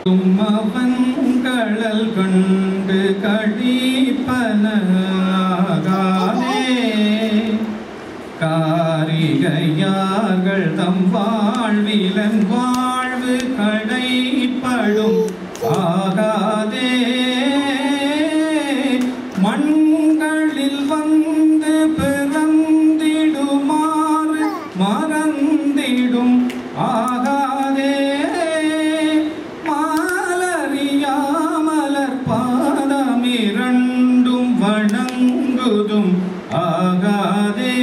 அவன் கடல் கண்டு கழிப்பனாகாதே காரிகையார்கள் தம் வாழ்விலன் வாழ்வு கடைப்படும் ஆகாதே மண்களில் வந்து பிறந்திடுமாறு மறந்திடும் ஆகாதே மாலறியாமலர் பாதமிரண்டும் வணங்குதும் ஆகாதே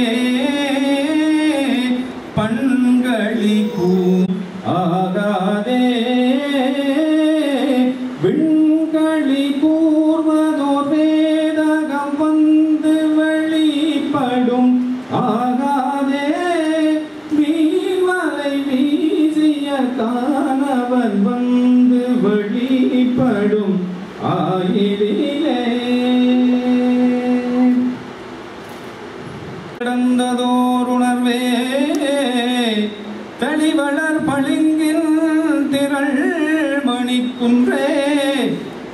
பண்களிக்கும் ஆகாதே விண்களி கூர்வதோர் வேதகம் வந்து வெளிப்படும் ஆகாதே வீமலை வீசிய காணவன் வந்து வெளிப்படும் ஆயிலே கடந்ததோர் உணர்வே தெளிவளர் பளிங்கின் திரள் மணிக்குன்றே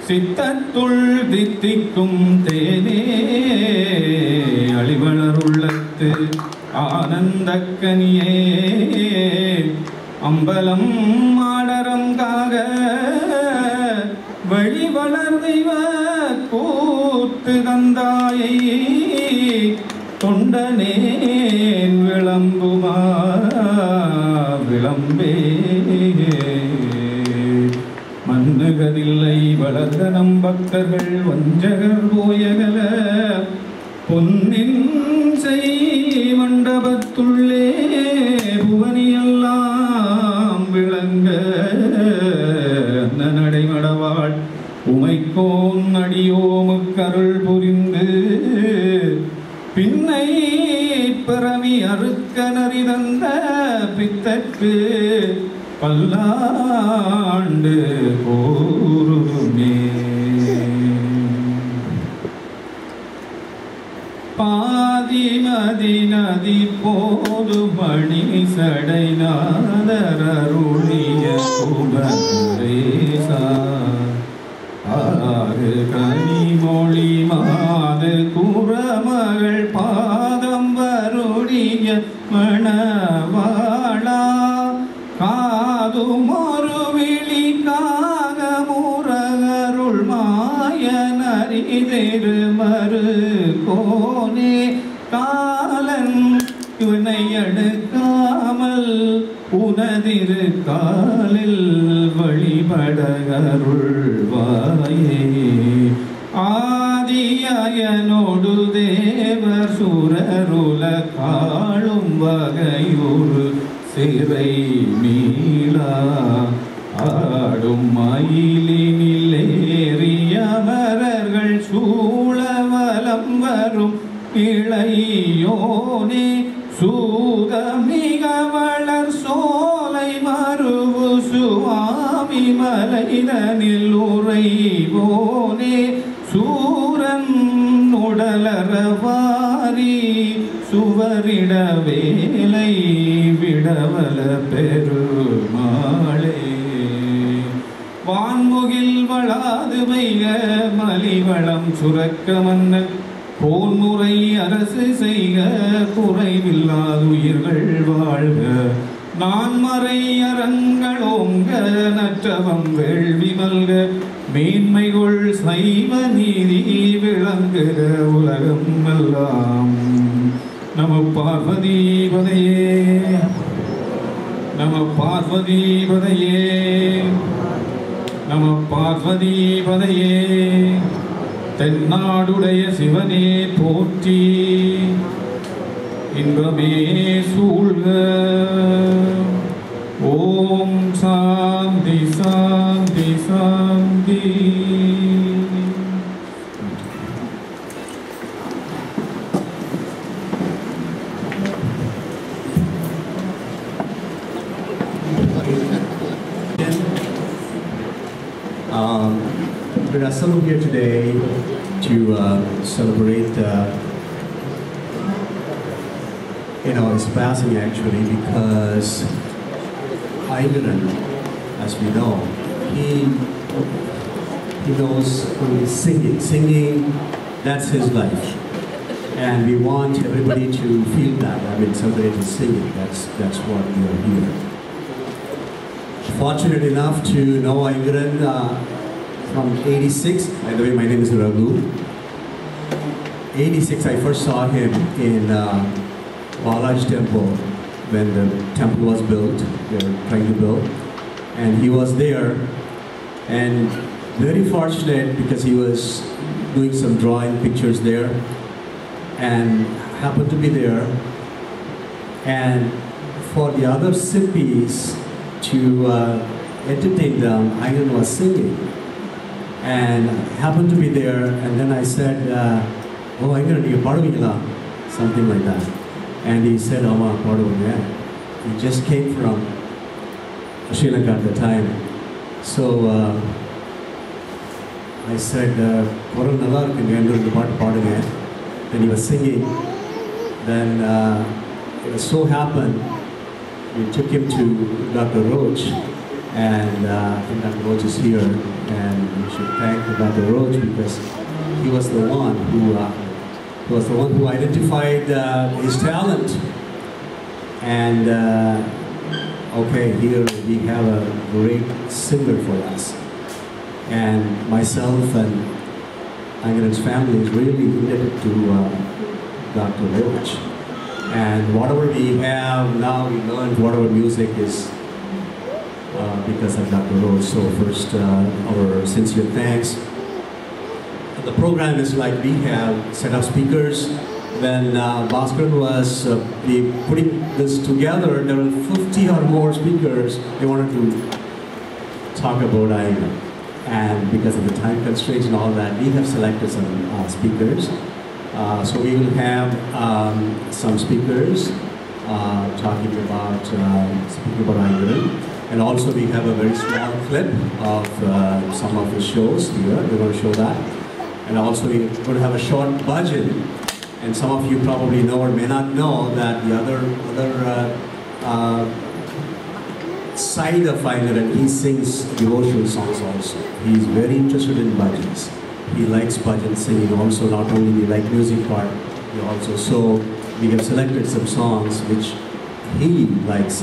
சித்தத்துள் தித்திக்கும் தேனே அழிவளர் உள்ளத்து ஆனந்தக்கனியே அம்பலம் ஆடரங்காக வழிவளர் தெய்வ கூத்து தந்தாயை தொண்டனேன் விளம்புமா விளம்பே மன்னுகதில்லை வளர்ந்த நம் பக்தர்கள் வஞ்சகர் போயகல பொன்னின் செய் மண்டபத்துள்ளே புவனியெல்லாம் விளங்க நடைமடவாள் உமைக்கோன் அடியோமுக்கருள் புரிந்து பின்னை பிறவி அறுக்க நரிதந்த பித்தற்கு பல்லாண்டு கூறுமே பாதிமதி நதி போது மணி சடை நாதரருளிய குமரேசா ஆறு கனி மொழி மாது குறமகள் பாதம் வருடிய மணவாளா காதும் ஒரு விழிக்காக முரகருள் மாய நரிதெரு மறு கோனே காலன் இவனை எடுக்காமல் உனதிரு காலில் வழிபடகருள்வாயே ஆதியனோடு தேவர் சுரருல காளும் வகையுறு சிறை மீளா ஆடும் மயிலினில் ஏறியமரர்கள் சூழவலம் வரும் இளையோனே சூதமிக வளர் சோலை மருவு சுவாமி மலைதனில் உறைவோனே சூரன் உடலறவாரி சுவரிட வேலை விடவல பெருமாளே வான்முகில் வளாது வைக மலிவளம் சுரக்க மன்னன் போன்முறை அரசு செய்க குறைவில்லாது உயிர்கள் வாழ்க நான்மறை அரங்களோங்க நற்றவம் வேள்வி மல்க மேன்மைகள் சைவ நீதி விளங்குக உலகம் எல்லாம் நம பார்வதிபதையே நம பார்வதிபதையே நம பார்வதிபதையே தென்னாடுடைய சிவனே போற்றி இன்பமே சூழ்க ஓம் சாந்தி சாந்தி சாந்தி. We're assembled here today to celebrate his passing, actually, because Aignan, as we know, he knows only singing. Singing, that's his life. And we want everybody to feel that. I mean, somebody to sing. That's what we are here. Fortunate enough to know Ayangaran from 86. By the way, my name is Raghu. 86, I first saw him in Balaji Temple when the temple was built. They were trying to build. And he was there. And very fortunate because he was doing some drawing pictures there. And happened to be there, and for the other Sippis to entertain them, Ayangaran was singing, and happened to be there. And then I said, "Oh, Ayangaran, you paaduvingala?" Something like that. And he said, "Amma, paaduvanga." He just came from Sri Lanka at the time, so I said, "Koral nalla irukku, endu rendu paattu paadunga." Then he was singing. Then it so happened, we took him to Dr. Roach, and I think Dr. Roach is here, and we should thank Dr. Roach because he was the one who identified his talent. And okay, here we have a great singer for us, and myself and Ayangaran's family is really indebted to Dr. Roach. And whatever we have now, we learned whatever music is because of Dr. Roach. So first, our sincere thanks. The program is like we have set up speakers. When Bhaskaran was putting this together, there were 50 or more speakers. They wanted to talk about Ayangaran. And because of the time constraints and all that, we have selected some speakers. So we will have some speakers talking about Ayangaran. And also we have a very small clip of some of his shows here. We're going to show that. And also we're going to have a short bhajan. And some of you probably know or may not know that the other side of Ayangaran, he sings devotional songs also. He's very interested in bhajans. He likes bhajan singing also, not only the like music part, he also. So we have selected some songs which he likes.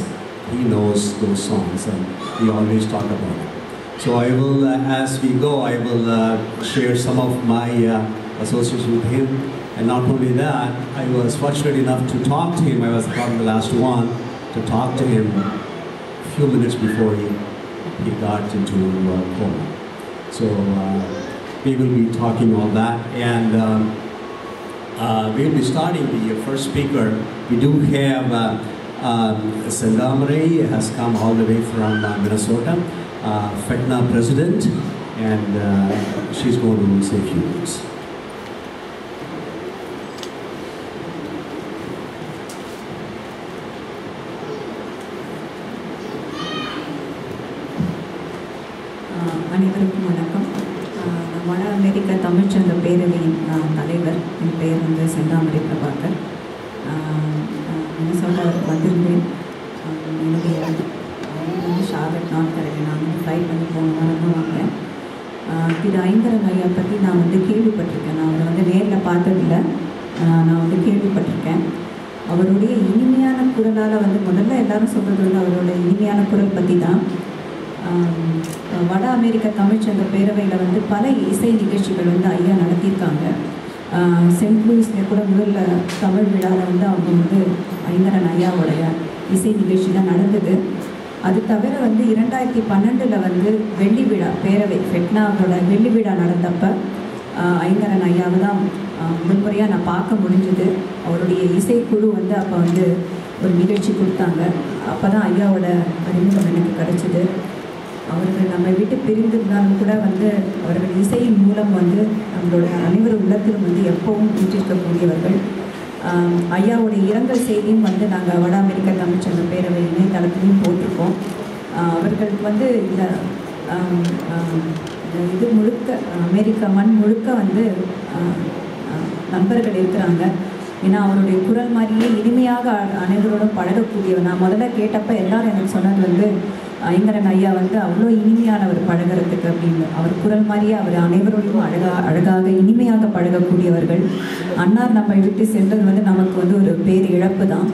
He knows those songs and we always talk about it. So I will, as we go, I will share some of my association with him. And not only that, I was fortunate enough to talk to him. I was probably the last one to talk to him few minutes before he got into coma. So we will be talking all that, and we will be starting the first speaker. We do have Sendamari has come all the way from Minnesota, FETNA president, and she's going to say a few words. அனைவருக்கும் வணக்கம். வட அமெரிக்க தமிழ்ச்சங்க பேரவையின் தலைவர். என் பெயர் வந்து செந்தாமரை Prabhakar. Minnesota வந்திருந்தேன். என்னுடைய வந்து ஷார்லட் நார்த் கரையில் நான் வந்து ஃப்ளைட் பண்ணி போன வாரம் தான் வந்தேன். திரு அயங்கரன் ஐயா பற்றி நான் வந்து கேள்விப்பட்டிருக்கேன். நான் அவரை வந்து நேரில் பார்த்ததில்லை, நான் வந்து கேள்விப்பட்டிருக்கேன். அவருடைய இனிமையான குரலால் வந்து முதல்ல எல்லாரும் சொல்கிறது வந்து அவரோட இனிமையான குரல் பற்றி தான். வட அமெரிக்க தமிழ்ச்சங்க பேரவையில் வந்து பல இசை நிகழ்ச்சிகள் வந்து ஐயா நடத்தியிருக்காங்க. சென்ட் லூயிஸில் கூட முதல்ல தமிழ் விழாவில் வந்து அவங்க வந்து அயங்கரன் ஐயாவுடைய இசை நிகழ்ச்சி தான் நடந்தது. அது தவிர வந்து 2012 வந்து வெள்ளி விழா பேரவை ஃபெட்னாவோட வெள்ளி விழா நடந்தப்போ அயங்கரன் ஐயாவை தான் முதன்முறையாக நான் பார்க்க முடிஞ்சுது. அவருடைய இசைக்குழு வந்து அப்போ வந்து ஒரு நிகழ்ச்சி கொடுத்தாங்க. அப்போ தான் ஐயாவோட அறிமுகம் எனக்கு கிடச்சிது. அவர்கள் நம்மை விட்டு பிரிந்திருந்தாலும் கூட வந்து அவர்கள் இசையின் மூலம் வந்து நம்மளோட அனைவரும் உள்ளத்திலும் வந்து எப்பவும் வீட்டிருக்கக்கூடியவர்கள். ஐயாவுடைய இரங்கல் செய்தியும் வந்து நாங்கள் வட அமெரிக்க தமிழ்ச்சங்க பேரவை இணையதளத்திலையும் போட்டிருக்கோம். அவர்களுக்கு வந்து இந்த இது முழுக்க அமெரிக்க மண் முழுக்க வந்து நண்பர்கள் இருக்கிறாங்க. ஏன்னா அவருடைய குரல் மாதிரியே இனிமையாக அனைவரோடும் பழகக்கூடியவர். நான் முதல்ல கேட்டப்போ எல்லோரும் எனக்கு சொன்னது வந்து ஐங்கரன் ஐயா வந்து அவ்வளோ இனிமையானவர் பழகிறதுக்கு அப்படின்னு. அவர் குரல் மாதிரியே அவர் அனைவரோடும் அழகாக இனிமையாக பழகக்கூடியவர்கள். அன்னார் நம்மை விட்டு சென்றது வந்து நமக்கு வந்து ஒரு பேர் இழப்பு தான்.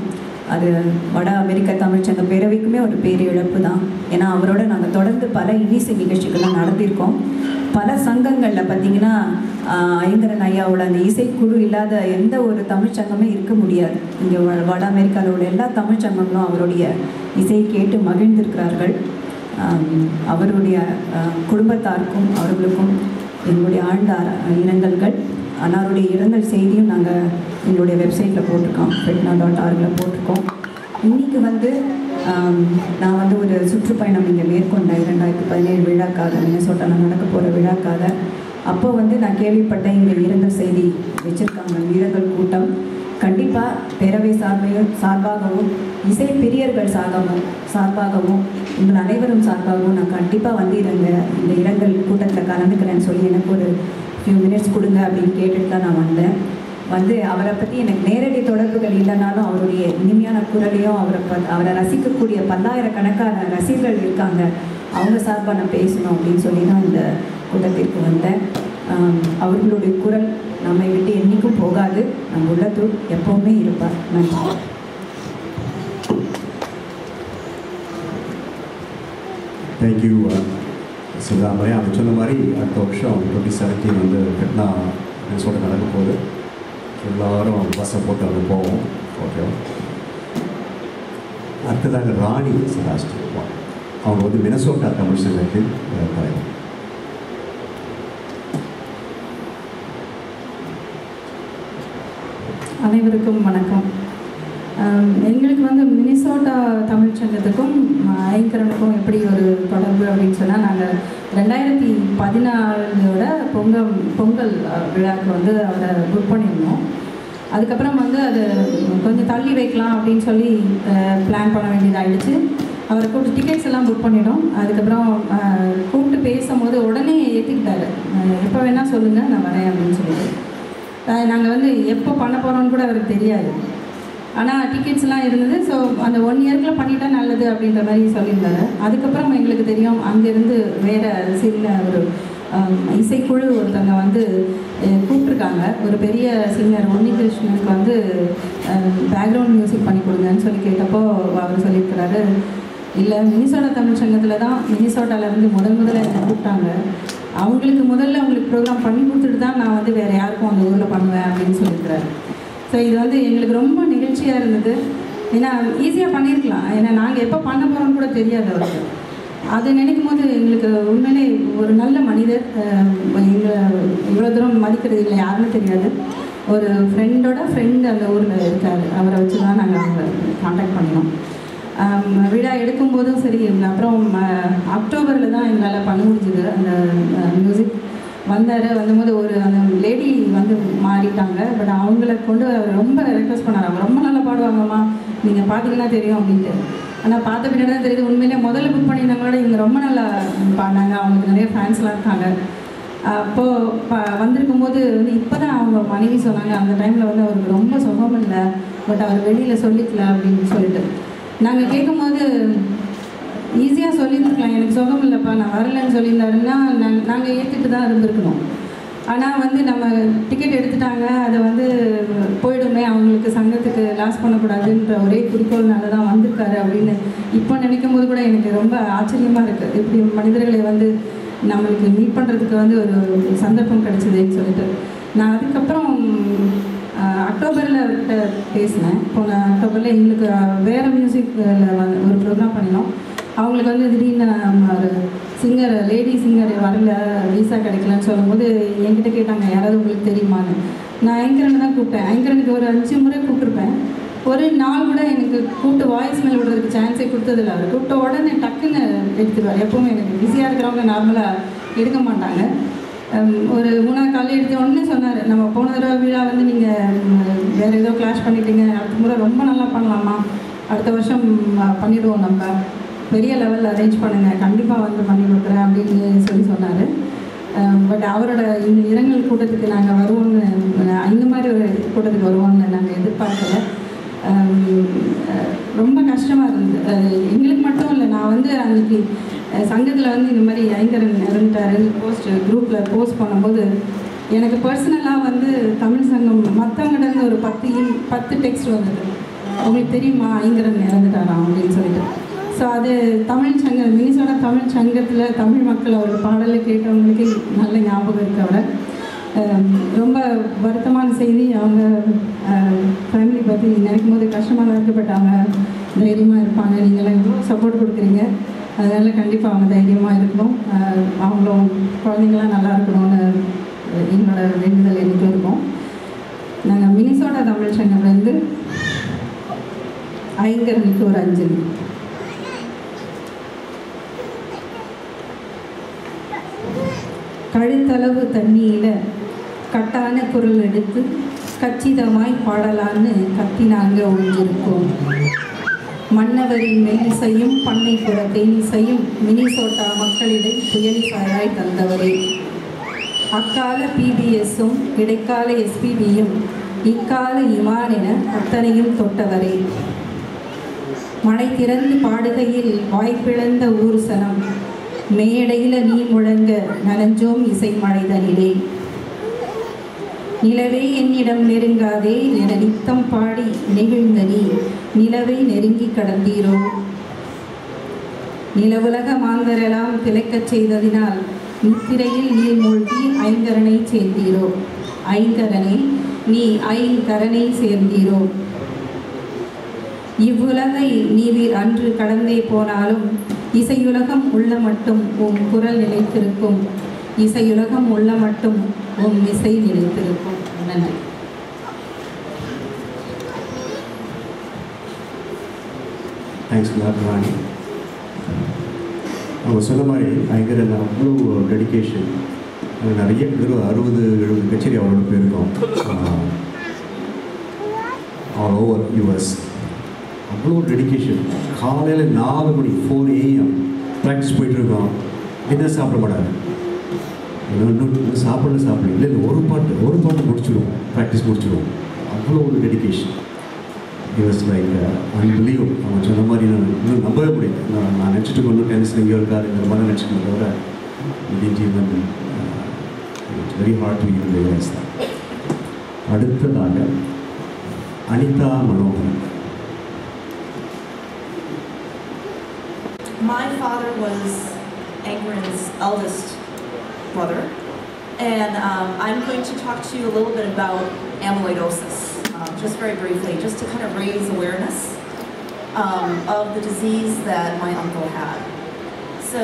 அது வட அமெரிக்க தமிழ்ச்சங்க பேரவைக்குமே ஒரு பேர் இழப்பு தான். ஏன்னா அவரோட நாங்கள் தொடர்ந்து பல இன்னிசை நிகழ்ச்சிகள்லாம் நடத்தியிருக்கோம். பல சங்கங்களில் பார்த்திங்கன்னா ஐங்கரன் ஐயாவோட அந்த இசைக்குழு இல்லாத எந்த ஒரு தமிழ்ச்சங்கமே இருக்க முடியாது. இங்கே வட அமெரிக்காவில் உள்ள எல்லா தமிழ்ச்சங்கங்களும் அவருடைய இசையை கேட்டு மகிழ்ந்திருக்கிறார்கள். அவருடைய குடும்பத்தாருக்கும் அவர்களுக்கும் எங்களுடைய ஆழ்ந்த இரங்கல்கள். அன்னாருடைய இரங்கல் செய்தியும் நாங்கள் எங்களுடைய வெப்சைட்டில் போட்டிருக்கோம், fetna.org போட்டிருக்கோம். இன்றைக்கி வந்து நான் வந்து ஒரு சுற்றுப்பயணம் இங்கே மேற்கொண்டேன் 2017 விழாக்காக, மினசோட்டாவில் நடக்க போகிற விழாக்காக. அப்போ வந்து நான் கேள்விப்பட்டேன் இங்கே இரங்கல் செய்தி வச்சுருக்காங்க, இரங்கல் கூட்டம். கண்டிப்பாக பேரவை சார்பாகவும் இசை பிரியர்கள் சார்பாகவும் உங்கள் அனைவரும் சார்பாகவும் நான் கண்டிப்பாக வந்து இந்த இரங்கல் கூட்டத்தில் கலந்துக்கிறேன்னு சொல்லி எனக்கு ஒரு ஃபியூ மினிட்ஸ் கொடுங்க அப்படின்னு கேட்டுட்டு தான் நான் வந்தேன். வந்து அவரை பற்றி எனக்கு நேரடி தொடர்புகள் இல்லைனாலும் அவருடைய இனிமையான குரலையும் அவரை ரசிக்கக்கூடிய பல்லாயிரக்கணக்கான ரசிகர்கள் இருக்காங்க, அவங்க சார்பாக நான் பேசணும் அப்படின்னு சொல்லி தான் இந்த கூட்டத்திற்கு வந்தேன். அவர்களுடைய குரல் நம்மை விட்டு என்றைக்கும் போகாது, நம்ம உள்ளத்தூர் எப்போவுமே இருப்பார். நன்றி. தேங்க்யூ சிவராமையா. அவர் சொன்ன மாதிரி அடுத்த வருஷம் 2017 வந்து ஃபெட்னா மினசோட்டா நடக்க போகுது. எல்லாரும் பஸ்ஸை போட்டு அங்கே போவோம். ஓகே. அடுத்ததாக ராணி செபாஸ்டியன், அவங்க வந்து மினசோட்டா தமிழ் சங்கத்தில் தலைவர். அனைவருக்கும் வணக்கம். எங்களுக்கு வந்து மினிசோட்டா தமிழ்ச்சங்கத்துக்கும் ஐங்கரனுக்கும் எப்படி ஒரு தொடர்பு அப்படின்னு சொன்னால், நாங்கள் 2014 பொங்கல் விழாவுக்கு வந்து அவரை புக் பண்ணியிருந்தோம். அதுக்கப்புறம் வந்து அது கொஞ்சம் தள்ளி வைக்கலாம் அப்படின்னு சொல்லி பிளான் பண்ண வேண்டியதாகிடுச்சு. அவரை கூப்பிட்டு டிக்கெட்ஸ் எல்லாம் புக் பண்ணிட்டோம். அதுக்கப்புறம் கூப்பிட்டு பேசும்போது உடனே ஏற்றிக்கிட்டாரு, எப்போ வேணால் சொல்லுங்கள் நான் வரேன் அப்படின்னு சொல்லிட்டு. நாங்கள் வந்து எப்போ பண்ண போகிறோன்னு கூட அவருக்கு தெரியாது. ஆனால் டிக்கெட்ஸ்லாம் இருந்தது. ஸோ அந்த 1 இயர்க்குள்ளே பண்ணிட்டா நல்லது அப்படின்ற மாதிரி சொல்லியிருந்தாரு. அதுக்கப்புறம் எங்களுக்கு தெரியும், அங்கேருந்து வேறு சின்ன ஒரு இசைக்குழு ஒருத்தவங்க வந்து கூப்பிட்ருக்காங்க. ஒரு பெரிய சிங்கர் உன்னிகிருஷ்ணனுக்கு வந்து பேக்ரவுண்ட் மியூசிக் பண்ணி கொடுங்கன்னு சொல்லி கேட்டப்போ அவர் சொல்லியிருக்கிறாரு, இல்லை மினிசோட்டா தமிழ் சங்கத்தில் தான் மினிசோட்டாவில் வந்து முதல்ல என்னை கூப்பிட்டாங்க, அவங்களுக்கு ப்ரோக்ராம் பண்ணி கொடுத்துட்டு தான் நான் வந்து வேறு யாருக்கும் அந்த ஊரில் பண்ணுவேன் அப்படின்னு சொல்லியிருக்கிறாரு. ஸோ இது வந்து எங்களுக்கு ரொம்ப நிகழ்ச்சியாக இருந்தது. ஏன்னா ஈஸியாக பண்ணியிருக்கலாம், ஏன்னா நாங்கள் எப்போ பண்ண போகிறோன்னு கூட தெரியாது அவருக்கு. அது நினைக்கும் போது எங்களுக்கு உண்மையிலே ஒரு நல்ல மனிதர். எங்கள் இவ்வளோ தூரம் மதிக்கிறது இல்லை யாருன்னு தெரியாது. ஒரு ஃப்ரெண்டோட ஃப்ரெண்டு அந்த ஊரில் இருக்கார், அவரை வச்சு தான் நாங்கள் அவங்க காண்டாக்ட் பண்ணினோம். விழா எடுக்கும்போதும் சரி. அப்புறம் அக்டோபரில் தான் எங்களால் பண்ண முடிஞ்சுது. அந்த மியூசிக் வந்தபோது அந்த லேடி வந்து மாறிட்டாங்க. பட் அவங்கள கொண்டு ரொம்ப ரெக்வஸ்ட் பண்ணார், அவங்க ரொம்ப நல்லா பாடுவாங்கம்மா, நீங்கள் பார்த்தீங்கன்னா தெரியும் அப்படின்ட்டு. ஆனால் பார்த்த பின்னாடி தான் தெரியுது, உண்மையிலே முதல்ல புக் பண்ணியிருந்தவங்களோட இவங்க ரொம்ப நல்லா பாடினாங்க, அவங்களுக்கு நிறைய ஃபேன்ஸ்லாம் இருக்காங்க. அப்போது வந்திருக்கும்போது வந்து இப்போ தான் அவங்க மனைவி சொன்னாங்க, அந்த டைமில் வந்து அவருக்கு ரொம்ப சுகம் இல்லை, பட் அவர் வெளியில் சொல்லிக்கல அப்படின்னு சொல்லிட்டு. நாங்கள் கேட்கும்போது ஈஸியாக சொல்லியிருந்துருக்கலாம், எனக்கு சுகம் இல்லைப்பா நான் வரலன்னு சொல்லியிருந்தாருன்னா நாங்கள் ஏற்றுட்டு தான் இருந்திருக்கணும். ஆனால் வந்து நம்ம டிக்கெட் எடுத்துட்டாங்க, அதை வந்து போயிடுமே, அவங்களுக்கு சங்கத்துக்கு லாஸ் பண்ணக்கூடாதுன்ற ஒரே குறிக்கோள்னால தான் வந்திருக்காரு அப்படின்னு இப்போ நினைக்கும் போது கூட எனக்கு ரொம்ப ஆச்சரியமாக இருக்குது. இப்படி மனிதர்களை வந்து நம்மளுக்கு மீட் பண்ணுறதுக்கு வந்து ஒரு சந்தர்ப்பம் கிடைச்சிதுன்னு சொல்லிட்டு. நான் அதுக்கப்புறம் அக்டோபரில் அவர்கிட்ட பேசினேன். போன அக்டோபரில் எங்களுக்கு வேறு மியூசிக்கில் ஒரு ப்ரோக்ராம் பண்ணினோம். அவங்களுக்கு வந்து திடீர்னு ஒரு சிங்கர், லேடி சிங்கர் வரல, வீசா கிடைக்கலன்னு சொல்லும்போது என்கிட்ட கேட்டாங்க, யாராவது உங்களுக்கு தெரியுமான்னு. நான் ஐங்கரனை தான் கூப்பிட்டேன். ஐங்கரனுக்கு ஒரு 5 முறை கூப்பிட்ருப்பேன். ஒரு நாள் கூட எனக்கு கூப்பிட்டு வாய்ஸ் மேல் விடுறதுக்கு சான்ஸே கொடுத்ததில்ல. அவர் கூப்பிட்ட உடனே டக்குன்னு எடுத்துருவார். எப்போவுமே எனக்கு பிஸியாக இருக்கிறவங்க நார்மலாக எடுக்க மாட்டாங்க. ஒரு 3 காலையில் எடுத்த உடனே சொன்னார், நம்ம போன தடவை விழா வந்து நீங்கள் வேறு ஏதோ கிளாஷ் பண்ணிட்டீங்க, அடுத்த முறை ரொம்ப நல்லா பண்ணலாமா, அடுத்த வருஷம் பண்ணிவிடுவோம், நம்ம பெரிய லெவலில் அரேஞ்ச் பண்ணுங்கள், கண்டிப்பாக வந்து பண்ணி கொடுக்குறேன் அப்படின்னு சொன்னார். பட் அவரோட இந்த இரங்கல் கூட்டத்துக்கு நாங்கள் வருவோம்னு, இந்த மாதிரி ஒரு கூட்டத்துக்கு வருவோம்னு நாங்கள் எதிர்பார்க்கல. ரொம்ப கஷ்டமாக இருந்தது. எங்களுக்கு மட்டும் இல்லை, நான் வந்து அன்றைக்கி சங்கத்தில் வந்து இந்த மாதிரி ஐங்கரன் இறந்துட்டாருன்னு குரூப்பில் போஸ்ட் பண்ணும்போது எனக்கு பர்சனலாக வந்து தமிழ் சங்கம் மற்றவங்கிட்ட ஒரு 10 டெக்ஸ்ட் வந்தது. உங்களுக்கு தெரியுமா ஐங்கரன் இறந்துட்டாராம் அப்படின்னு சொல்லிட்டு. ஸோ அது தமிழ் சங்கம் மினிசோட தமிழ் சங்கத்தில் தமிழ் மக்கள் அவர் பாடலை கேட்டவங்களுக்கு நல்ல ஞாபகம் இருக்கு. அவரை ரொம்ப வருத்தமான செய்தி. அவங்க ஃபேமிலி பற்றி நினைக்கும் போது கஷ்டமாக தான் இருக்குது. பட் அவங்க தைரியமாக இருப்பாங்க. நீங்களாம் எவ்வளோ சப்போர்ட் கொடுக்குறீங்க, அதனால் கண்டிப்பாக அவங்க தைரியமாக இருக்கணும். அவங்களும் குழந்தைங்களாம் நல்லா இருக்கணும்னு என்னோட வேண்டுதல் என்றைக்கும் இருக்கும். நாங்கள் மினிசோட தமிழ் சங்கம்லேருந்து ஐங்கரனுக்கு ஒரு அஞ்சலி. கழுத்தளவு தண்ணியில் கட்டான குரல் எடுத்து கச்சிதமாய் பாடலான்னு கத்தினாங்க ஒழிஞ்சிருக்கோம். மன்னவரின் மெல்லிசையும் பண்ணைப்புற தேனிசையும் மினிசோட்டா மக்களிடை புயலிசாராய் தந்தவரே. அக்கால பிபிஎஸும் இடைக்கால எஸ்பிபியும் இக்கால இமான் என அத்தனையும் தொட்டவரே. மழை திறந்து பாடுகையில் வாய்ப்பிழந்த ஊர் சனம் மேடையில நீ முழங்க நனைஞ்சோம் இசை மழைதனிலே. நிலவே என்னிடம் நெருங்காதே என நித்தம் பாடி நெகிழ்ந்த நீ நிலவை நெருங்கி கடந்தீரோ. நிலவுலக மாந்தரெல்லாம் திளைக்கச் செய்ததினால் நித்திரையில் நீர் மூழ்கி ஐங்கரனை சேர்ந்தீரோ. ஐங்கரனே நீ ஐங்கரனை சேர்ந்தீரோ. இவ்வுலகை நீவீர் அன்று கடந்தே போனாலும் இசையுலகம் உள்ள மட்டும் உம் குரல் நிலைத்திருக்கும். இசையுலகம் உள்ள மட்டும் உம் இசை நிலைத்திருக்கும். நன்றி. தேங்க்ஸ் ராணி. அவங்க சொன்ன மாதிரி ஐங்கரன் அவ்வளோ டெடிக்கேஷன். நிறைய பேர் 60-70 கச்சேரி அவரோட போயிருக்கோம் ஆல் ஓவர் யூஎஸ். அவ்வளோ டெடிக்கேஷன். காலையில் 4 மணி 4 AM ப்ராக்டிஸ் போயிட்டுருக்கோம். டின்னர் சாப்பிட மாட்டாங்க. இன்னும் சாப்பிடல இல்லை ஒரு பாட்டு முடிச்சுடுவோம், ப்ராக்டிஸ் முடிச்சுடுவோம். அவ்வளோ ஒரு dedication. It was like unbelief. அவங்க சொன்ன மாதிரி நான் இன்னும் நம்பவே முடியல. நான் நினச்சிட்டு கொண்டு டென்னிஸில் எங்கேயோ இருக்காருங்கிற மாதிரி நினச்சிட்டு தவிர even it's very hard to realise தான். அடுத்ததாக Anitha Manoharan. My father was Angeren's eldest brother, and I'm going to talk to you a little bit about amyloidosis, just very briefly, just to kind of raise awareness of the disease that my uncle had. So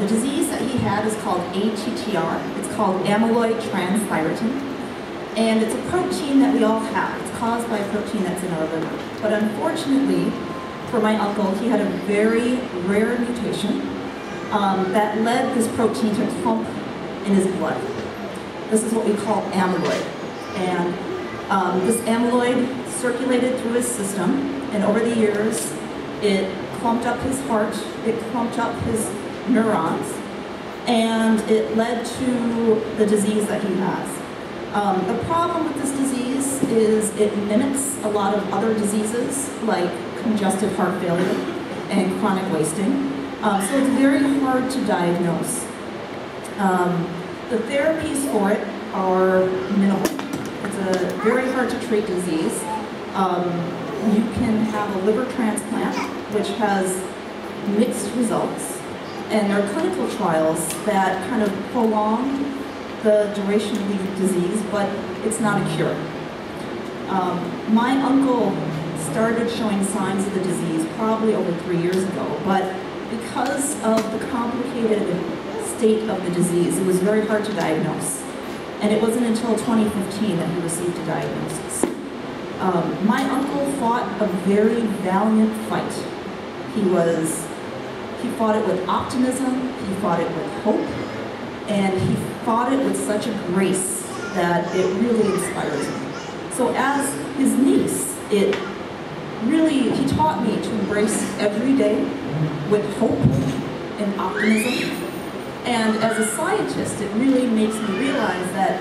the disease that he had is called ATTR. It's called amyloid transthyretin, and it's a protein that we all have. It's caused by a protein that's in our liver. But unfortunately, for my uncle, he had a very rare mutation that led this protein to clump in his blood. This is what we call amyloid. And this amyloid circulated through his system, and over the years, it clumped up his heart, it clumped up his neurons, and it led to the disease that he has. The problem with this disease is it mimics a lot of other diseases, like congestive heart failure and chronic wasting. So it's very hard to diagnose. The therapies for it are minimal. It's a very hard to treat disease. You can have a liver transplant, which has mixed results, and there are clinical trials that kind of prolong the duration of the disease, but it's not a cure. My uncle started showing signs of the disease probably over 3 years ago, but because of the complicated state of the disease, it was very hard to diagnose. And it wasn't until 2015 that he received a diagnosis. My uncle fought a very valiant fight. He fought it with optimism, he fought it with hope, and he fought it with such a grace that it really inspires me. So as his niece, he taught me to embrace every day with hope and optimism. And as a scientist, it really makes me realize that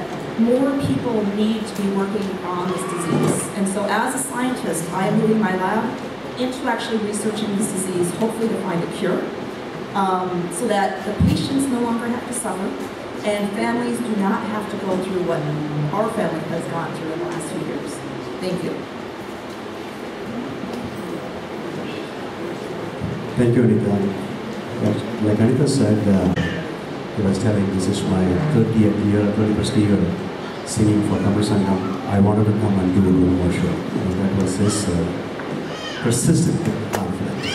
more people need to be working on this disease. And so as a scientist, I am moving my lab into actually researching this disease, hopefully to find a cure, so that the patients no longer have to suffer and families do not have to go through what our family has gone through in the last few years. Thank you. Thank you, Anita. Like Anita said, I was telling this is my 31st year singing for Tamil Sangam. I wanted to come and do a room worship. That was his persistent confidence.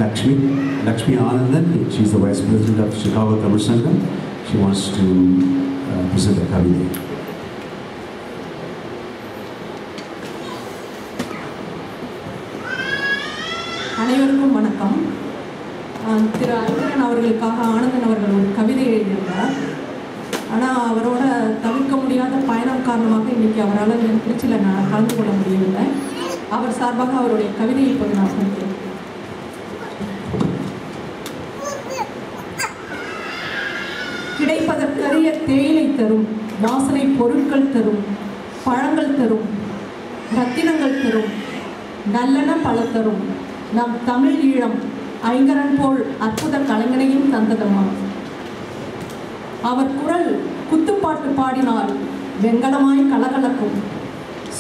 Lakshmi Anandan, she's the Vice President of Chicago Tamil Sangam. She wants to present a kavida. அனைவருக்கும் வணக்கம். திரு ஐங்கரன் அவர்களுக்காக ஆனந்தன் அவர்கள் ஒரு கவிதை எழுதியிருந்தார். ஆனால் அவரோட தவிர்க்க முடியாத பயணம் காரணமாக இன்றைக்கி அவரால் திருச்சியில் நான் கலந்து கொள்ள முடியவில்லை. அவர் சார்பாக அவருடைய கவிதையை இப்போது நான் படிக்கிறேன். கிடைப்பதற்கரிய தேயிலை தரும், வாசனை பொருட்கள் தரும், பழங்கள் தரும், ரத்தினங்கள் தரும், நல்லன பல தரும் நம் தமிழ் ஈழம் ஐங்கரன் போல் அற்புத கலைஞனையும் தந்ததமா. அவர் குரல் குத்துப்பாட்டு பாடினால் வெங்கலமாய் கலகலக்கும்,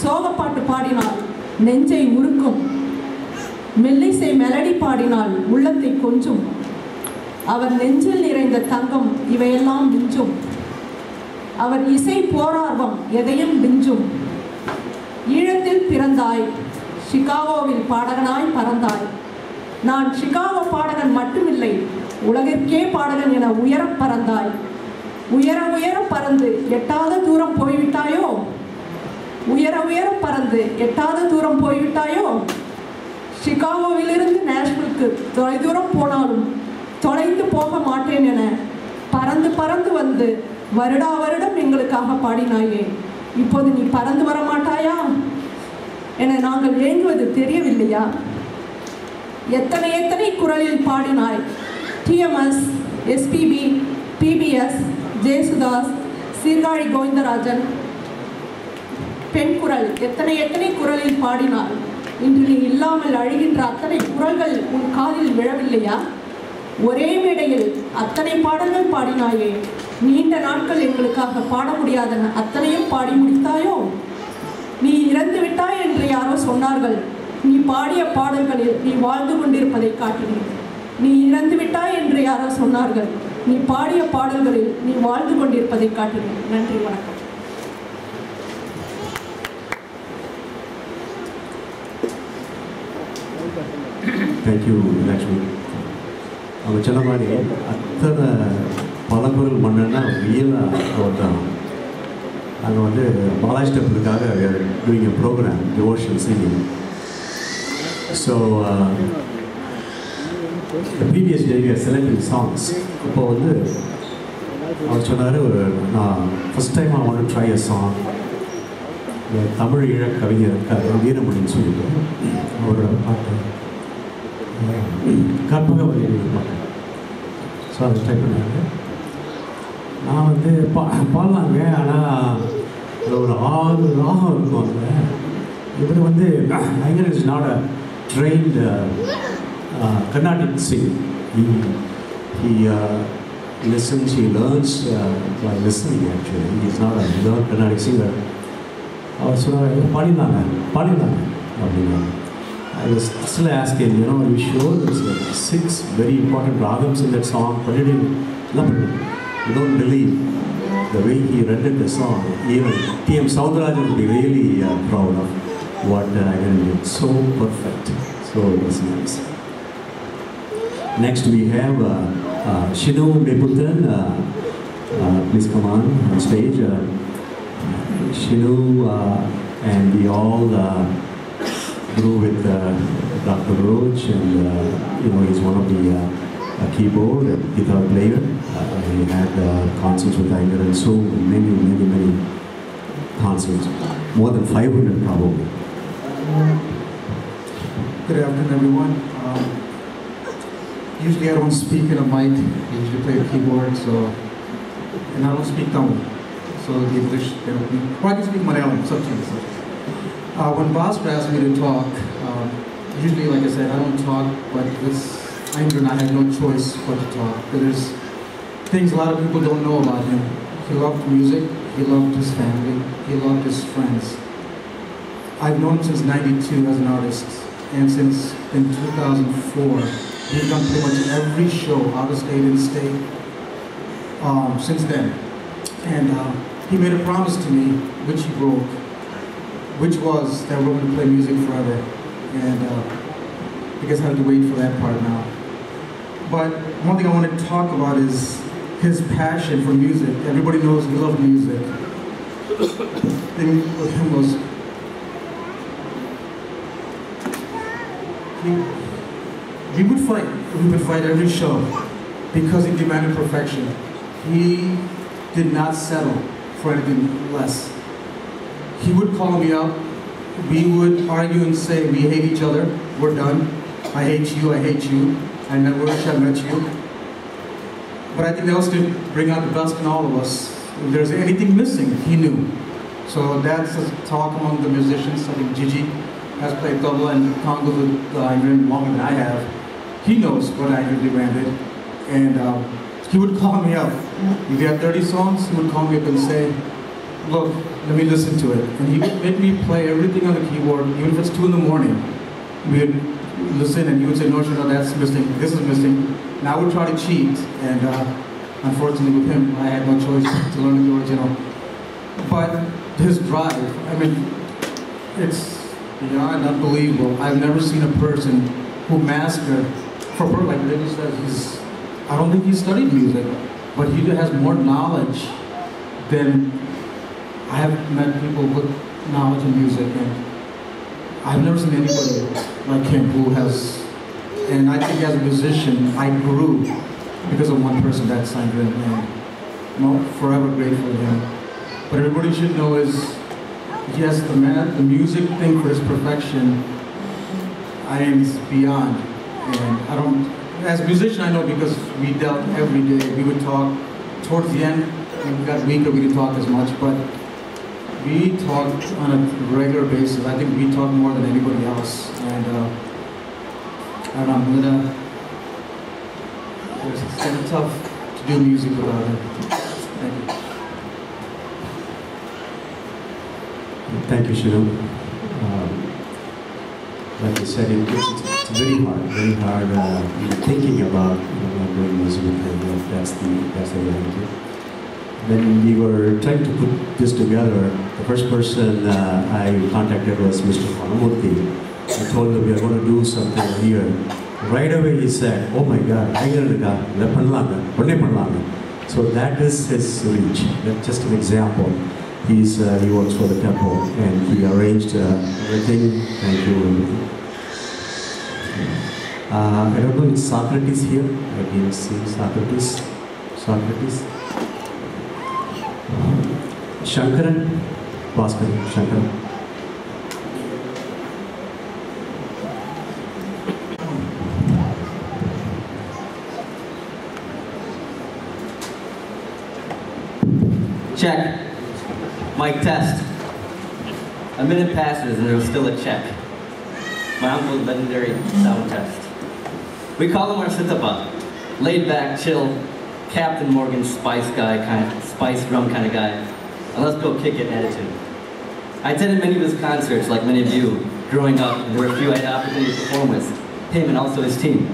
சோகப்பாட்டு பாடினால் நெஞ்சை உருக்கும், மெல்லிசை மெலடி பாடினால் உள்ளத்தை கொஞ்சும். அவர் நெஞ்சில் நிறைந்த தங்கம் இவையெல்லாம் மிஞ்சும். அவர் இசை போரார்வம் எதையும் மிஞ்சும். ஈழத்தில் பிறந்தாய், சிகாகோவில் பாடகனாய் பறந்தாய். நான் சிகாகோ பாடகன் மட்டுமில்லை, உலகிற்கே பாடகன் என உயரப் பறந்தாய். உயர உயர பறந்து எட்டாத தூரம் போய்விட்டாயோ, உயர உயர பறந்து எட்டாத தூரம் போய்விட்டாயோ. சிகாகோவிலிருந்து நேஷ்வில்லுக்கு தொலைதூரம் போனாலும் தொலைந்து போக மாட்டேன் என பறந்து பறந்து வந்து வருடா வருடம் எங்களுக்காக பாடினாயே. இப்போது நீ பறந்து வர மாட்டாயா என நாங்கள் ஏங்குவது தெரியவில்லையா? எத்தனை எத்தனை குரலில் பாடினாய். டிஎம்எஸ், எஸ்பிபி, பிபிஎஸ், ஜெயசுதாஸ், சீர்காழி கோவிந்தராஜன். பெண் குரல் எத்தனை எத்தனை குரலில் பாடினாய். இன்று நீ இல்லாமல் அழுகின்ற அத்தனை குரல்கள் உன் காதில் விழவில்லையா? ஒரே மேடையில் அத்தனை பாடல்கள் பாடினாயே. நீண்ட நாட்கள் எங்களுக்காக பாட முடியாத அத்தனையும் பாடி முடித்தாயோ? நீ இறந்து விட்டாய் என்று யாரோ சொன்னார்கள். நீ பாடிய பாடல்களில் நீ வாழ்ந்து கொண்டிருப்பதை காட்டினேன். நீ இறந்து விட்டாய் என்று யாரோ சொன்னார்கள். நீ பாடிய பாடல்களில் நீ வாழ்ந்து கொண்டிருப்பதை காட்டினேன். நன்றி, வணக்கம். Thank you, Lakshmi. அவங்க சொன்ன மாதிரி அத்தனை பழங்குரல் மன்னன்னா ரியலாக அவர் தான். நாங்கள் வந்து பாலாஜி டெம்பிளுக்காக doing a program devotional singing. So previous day selecting songs. இப்போ வந்து அவர் சொன்னார், நான் first time I want to try a song. Tamil ஈழ கவிஞர் வீரமணின்னு சொல்லிட்டு அவரோட பாட்டு கற்பகவல்லி பாட்டு. ஸோ அதை ட்ரை பண்ணாங்க. நான் வந்து பாடலாங்க, ஆனால் அதில் ஒரு 6 ராகம் இருக்கும். அதில் இவர் வந்து ஐங்கர் is not a trained Carnatic singing. He listens, he learns by listening actually. He is not a learned Carnatic singer. அவர் சொன்னார், பாடினாங்க அப்படின்னா. I was still asking, you know, are you sure there's like 6 very important ragams in that song? But you didn't love it. You don't believe the way he rendered the song. Even T.M. Soundarajan would be really proud of what I did. So perfect. So it was nice. Next we have Shinu Meputhan. Please come on stage. Shinu and we all grew with Dr. Roach, and you know, he's one of the keyboard and guitar player. He had concerts with Iyer and so many concerts, more than 500 probably. Good afternoon, everyone. Usually I don't speak in a mic. I usually play the keyboard, and I don't speak Tamil. So the English, I can speak Malayalam, something. When Bhaskar asked me to talk, usually, like I said, I don't talk, but with Ingrid, I had no choice but to talk. Because there's things a lot of people don't know about him. He loved music, he loved his family, he loved his friends. I've known him since '92 as an artist, and since in 2004, he's done pretty much every show, out of state, in state, since then. And he made a promise to me, which he broke, which was that we're going to play music forever. And I guess I have to wait for that part now. But one thing I want to talk about is his passion for music. Everybody knows he loved music. The thing with him was, we would fight. We would fight every show because he demanded perfection. He did not settle for anything less. He would call me up. We would argue and say, we hate each other. We're done. I hate you. I hate you. I never shall met you. But I think that was to bring out the best in all of us. If there's anything missing, he knew. So that's the talk among the musicians. I think Gigi has played tabla and congas with Ingrid longer than I have. He knows what Ingrid demanded. And he would call me up. If he had 30 songs, he would call me up and say, look, let me listen to it. And he would make me play everything on the keyboard, even if it's 2 in the morning. We would listen and he would say, no, that's missing, this is missing. And I would try to cheat, and unfortunately with him, I had no choice to learn the original. But his drive, I mean, it's beyond unbelievable. I've never seen a person who mastered, like David says, I don't think he studied music, but he has more knowledge than I have met people with knowledge in music, and I've never seen anybody like him who has, and I think as a musician, I grew because of one person, that's Ingrid, and I'm forever grateful to him. But everybody should know is, yes, the music thing for his perfection, is beyond. And I don't, as a musician, I know because we dealt every day. We would talk towards the end, when we got weaker, we didn't talk as much, but we talked on a regular basis. I think we talked more than anybody else. And I don't know, it's kind of tough to do music without him. Thank you. Thank you, Shinu. Like you said, it's very hard thinking about doing music, and that's the reality. When we were trying to put this together, the first person I contacted was Mr. Panamurthy. I told him we are going to do something here. Right away he said, oh my God, so that is his reach. That's just an example. He works for the temple and he arranged everything. Thank you. I don't know if Socrates here. I didn't see Socrates. Shankaran, Bhaskar, Shankaran. Check. Mic test. A minute passes and there was still a check. My uncle's legendary sound test. We call him our Sitapa. Laid back, chill, Captain Morgan spice rum kind of guy. And let's go kick it attitude. I attended many of his concerts, like many of you, growing up, and there were a few I had the opportunity to perform with. Him and also his team,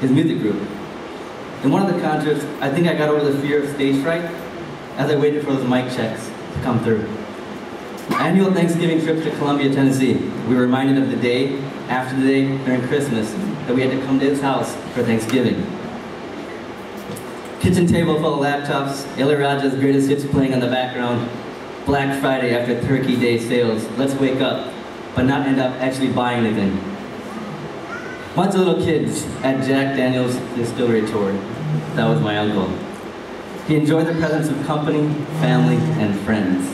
his music group. In one of the concerts, I think I got over the fear of stage fright as I waited for those mic checks to come through. Annual Thanksgiving trips to Columbia, Tennessee. We were reminded of the day, after the day, during Christmas, that we had to come to his house for Thanksgiving. Kitchen table full of laptops, Ilayaraja's greatest hits playing on the background, Black Friday after Turkey Day sales, let's wake up, but not end up actually buying anything. Bunch of little kids at Jack Daniel's Distillery tour. That was my uncle. He enjoyed the presence of company, family, and friends.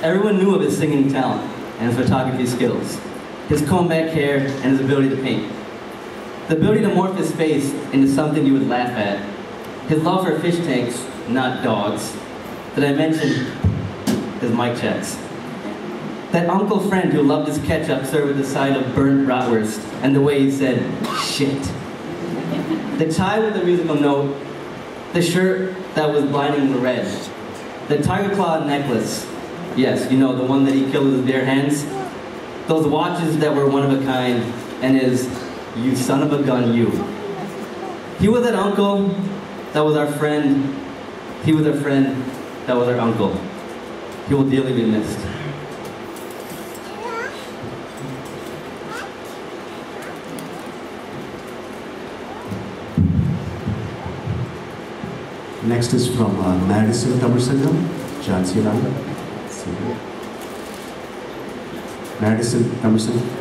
Everyone knew of his singing talent and his photography skills, his comb-back hair, and his ability to paint. The ability to morph his face into something you would laugh at. His love for fish tanks, not dogs. Did I mention his mic checks? That uncle friend who loved his ketchup served with a side of burnt bratwurst, and the way he said, shit. The tie with the musical note, the shirt that was blindingly red, the tiger claw necklace, yes, you know, the one that he killed with his bare hands, those watches that were one of a kind, and his, you son of a gun, you. He was that uncle that was our friend. He was our friend that was our uncle. He will dearly be missed. Next is from Madison Tamil Sangam, Jhansi Ranga. Madison Tamil Sangam.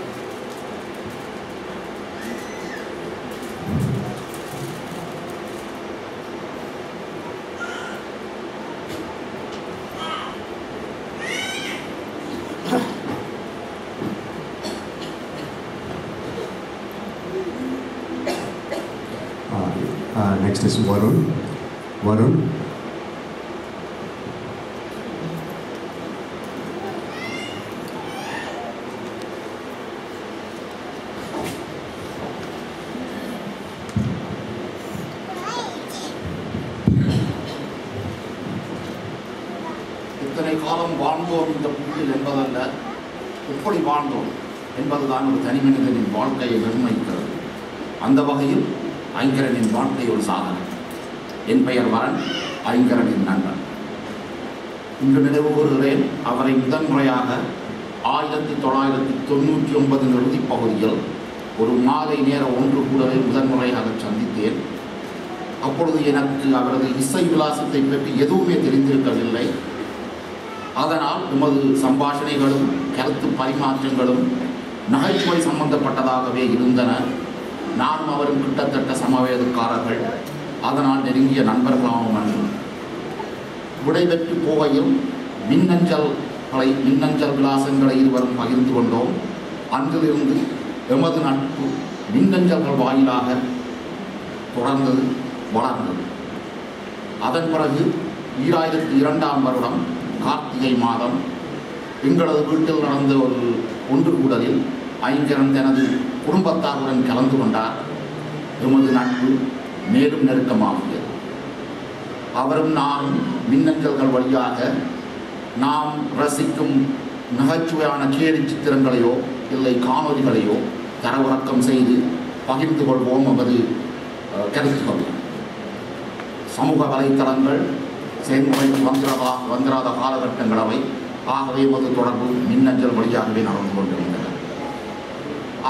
Next is Varun. Varun. இத்தனை காலம் வாழ்ந்தோம் இந்த புள்ளியில் என்பதல்ல, எப்படி வாழ்ந்தோம் என்பதுதான் ஒரு தனி மனிதனின் வாழ்க்கையை நிர்ணயிக்கிறது. அந்த வகையில் ஐங்கரனின் வாழ்க்கை ஒரு சாதனை. என் பெயர் வரன், ஐங்கரனின் நண்பன். இன்று நினைவு கூறுகிறேன், அவரை முதன்முறையாக 1999 இறுதிப் பகுதியில் ஒரு மாலை நேர ஒன்று கூடவே முதன்முறையாக சந்தித்தேன். அப்பொழுது எனக்கு அவரது இசை விலாசத்தை பற்றி எதுவுமே தெரிந்திருக்கவில்லை. அதனால் எமது சம்பாஷணைகளும் கருத்து பரிமாற்றங்களும் நகைச்சுவை சம்பந்தப்பட்டதாகவே இருந்தன. நானும் அவரும் கிட்டத்தட்ட சமவயதுக்காரர்கள், அதனால் நெருங்கிய நண்பர்களாகவும் அன்று விடைபெற்று போகையில் மின்னஞ்சல் விலாசங்களை இருவரும் பகிர்ந்து கொண்டோம். அன்றிலிருந்து எமது நட்பு மின்னஞ்சல்கள் வாயிலாக தொடர்ந்தது, வளர்ந்தது. அதன் பிறகு 2002ஆம் வருடம் கார்த்திகை மாதம் எங்களது வீட்டில் நடந்த ஒரு ஒன்று கூடலில் ஐங்கரன் தனது குடும்பத்தாருடன் கலந்து கொண்டார். எமது நட்பு மேலும் நெருக்கமாகியது. அவரும் நானும் மின்னஞ்சல்கள் வழியாக நாம் ரசிக்கும் நகைச்சுவையான கேலி சித்திரங்களையோ இல்லை காணொலிகளையோ தரவிறக்கம் செய்து பகிர்ந்து கொள்வோம் என்பது கருத்துக்கள். சமூக வலைத்தளங்கள் செயல்முறைக்கு வந்திராத காலகட்டங்களவை. ஆகவே எமது தொடர்பு மின்னஞ்சல் வழியாகவே நடந்து கொண்டிருந்தது.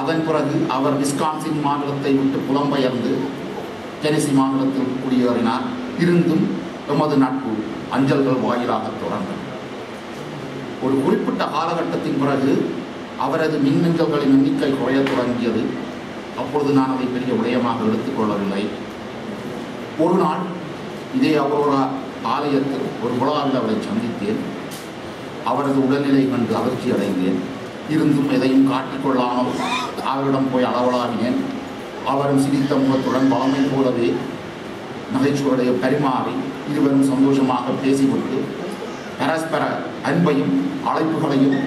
அதன் பிறகு அவர் விஸ்கான்சின் மாநிலத்தை விட்டு புலம்பெயர்ந்து டெனசி மாநிலத்தில் குடியேறினார். இருந்தும் எமது நட்பு அஞ்சல்கள் வாயிலாக தொடர்ந்தது. ஒரு குறிப்பிட்ட காலகட்டத்தின் பிறகு அவரது மின்னஞ்சல்களின் எண்ணிக்கை குறையத் தொடங்கியது. அப்பொழுது நான் அதை பெரிய விடயமாக எடுத்துக்கொள்ளவில்லை. ஒரு நாள் இதே அவரோட ஆலயத்தில் ஒரு விழாவில் அவரை சந்தித்தேன். அவரது உடல்நிலை கண்டு அதிர்ச்சி அடைந்தேன். இருந்தும் எதையும் காட்டிக்கொள்ளாமல் அவரிடம் போய் அளவலாவினேன். அவரும் சிரித்த முகத்துடன் வளமை போலவே நகைச்சுவையை பரிமாறி இருவரும் சந்தோஷமாக பேசிவிட்டு பரஸ்பர அன்பையும் அழைப்புகளையும்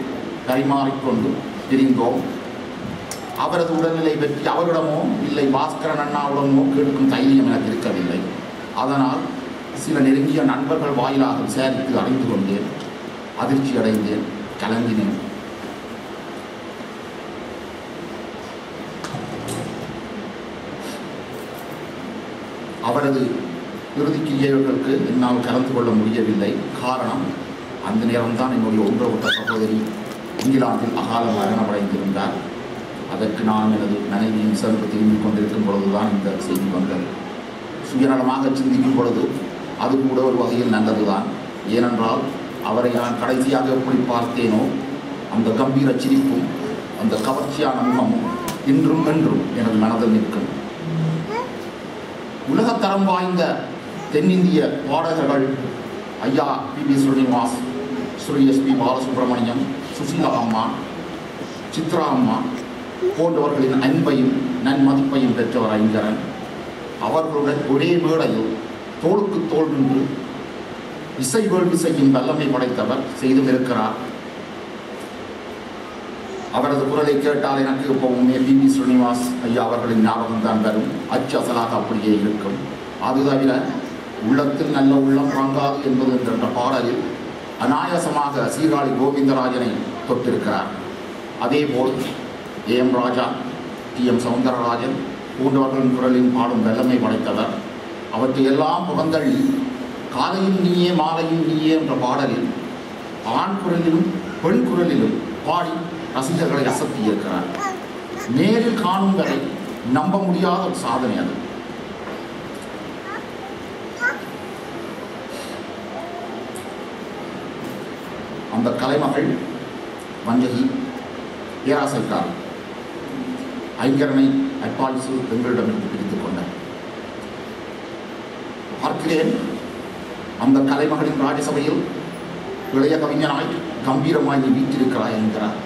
பரிமாறிக்கொண்டு பிரிந்தோம். அவரது உடல்நிலை பற்றி அவரிடமோ இல்லை பாஸ்கரன் அண்ணாவிடமோ கேட்கும் தைரியம் எனக்கு இருக்கவில்லை. அதனால் சில நெருங்கிய நண்பர்கள் வாயிலாக விசாரித்து அறிந்து கொண்டேன். அதிர்ச்சி அடைந்தேன், கலங்கினேன். அவரது இறுதி கிரியைகளுக்கு என்னால் கலந்து கொள்ள முடியவில்லை. காரணம், அந்த நேரம்தான் என்னுடைய ஒன்றவிட்ட சகோதரி இங்கிலாந்தில் அகால மரணமடைந்திருந்தார். அதற்கு நான் எனது மனைவியின் சென்று திரும்பிக் கொண்டிருக்கும் பொழுதுதான் இந்த செய்தி வந்தது. சுயநலமாக சிந்திக்கும் பொழுது அது கூட ஒரு வகையில் நல்லதுதான். ஏனென்றால் அவரை நான் கடைசியாக எப்படி பார்த்தேனோ அந்த கம்பீர சிரிப்பும் அந்த கவர்ச்சியான முகமும் இன்றும் என்றும் எனது மனதில் நிற்கும். உலகத்தரம் வாய்ந்த தென்னிந்திய பாடகர்கள் ஐயா பி.பி. ஸ்ரீனிவாஸ், ஸ்ரீ எஸ்.பி. பாலசுப்ரமணியம், சுசீலா அம்மா, சித்ரா அம்மா போன்றவர்களின் அன்பையும் நன்மதிப்பையும் பெற்றவர் ஐங்கரன். அவர்களுடன் ஒரே மேடையில் தோளுக்கு தோள் நின்று இசை வேள்வி செய்யும் வல்லமை படைத்தவர், செய்தும் இருக்கிறார். அவரது குரலை கேட்டால் எனக்கு எப்பவுமே பி.பி. ஸ்ரீனிவாஸ் ஐயா அவர்களின் ஞாபகம் தான் வரும். அச்சசலாக அப்படியே இருக்கும். அது தவிர உள்ளத்தில் நல்ல உள்ளம் வாங்காது என்பது என்ற பாடலில் அநாயசமாக சீர்காழி கோவிந்தராஜனை தொட்டிருக்கிறார். அதேபோல் A.M. ராஜா, T.M. சௌந்தரராஜன் போன்றவர்களின் குரலில் பாடும் வல்லமை படைத்தவர். அவற்றையெல்லாம் புகந்தள்ளி காலையில் நீயே மாலையில் நீயே என்ற பாடலில் ஆண் குரலிலும் பெண் குரலிலும் பாடி ரசிகர்களை அசத்தியிருக்கிறார். நேரில் காணும் வரை நம்ப முடியாத ஒரு சாதனை அது. அந்த கலைமகள் வஞ்சகி பேராசைக்கார் ஐங்கரனை அப்பாலிசு எங்களிடமிருந்து பிரித்துக் கொண்டார். பார்க்கிறேன் அந்த கலைமகளின் ராஜசபையில் இளைய கவிஞனாய் கம்பீரமாய் நீ வீட்டிருக்கிறாய் என்கிறார்.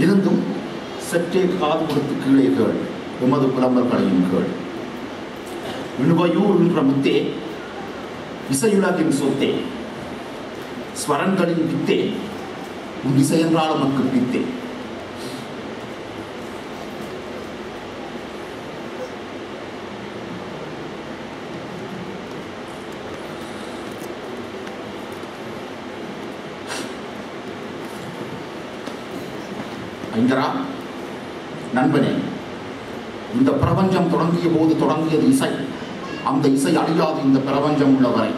இருந்தும் சற்றே காது கொடுத்து கீழே கேள், எமது புலம்பல்களையும் கேள். இழுவையூர் என்ற முத்தே, இசையுலகின் சொத்தே, ஸ்வரங்களின் வித்தே, உன் இசை என்றால் உனக்கு பித்தே. ஐங்கரா, நண்பனே, இந்த பிரபஞ்சம் தொடங்கிய போது தொடங்கியது இசை. அந்த இசை அழியாது இந்த பிரபஞ்சம் உள்ள வரை.